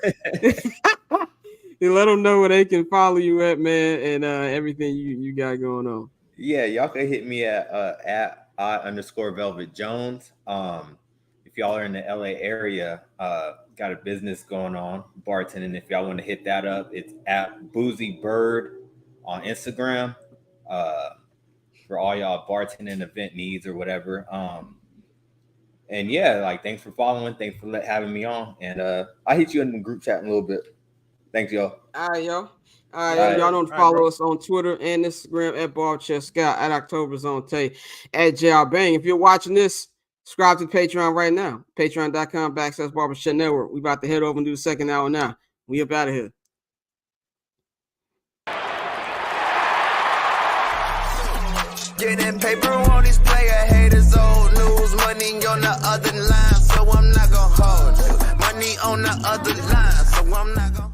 B: Let them know where they can follow you at, man, and everything you got going on.
F: Yeah, y'all can hit me at @I_Velvet Jones. If y'all are in the LA area, got a business going on, bartending. If y'all want to hit that up, it's @BoozyBird on Instagram. For all y'all bartending event needs or whatever. And yeah, like, thanks for following. Thanks for having me on. And I'll hit you in the group chat in a little bit. Thanks, y'all.
B: All right, y'all. All right, y'all know to follow us on Twitter and Instagram at BarbChestScott, at October's Dante, at J.R.Bang. If you're watching this, subscribe to Patreon right now. Patreon.com/Barbershop Network. We about to head over and do the second hour now. We up out of here.
A: Getting paper on these player haters, old news, money on the other line, so I'm not gonna hold you. Money on the other line, so I'm not gonna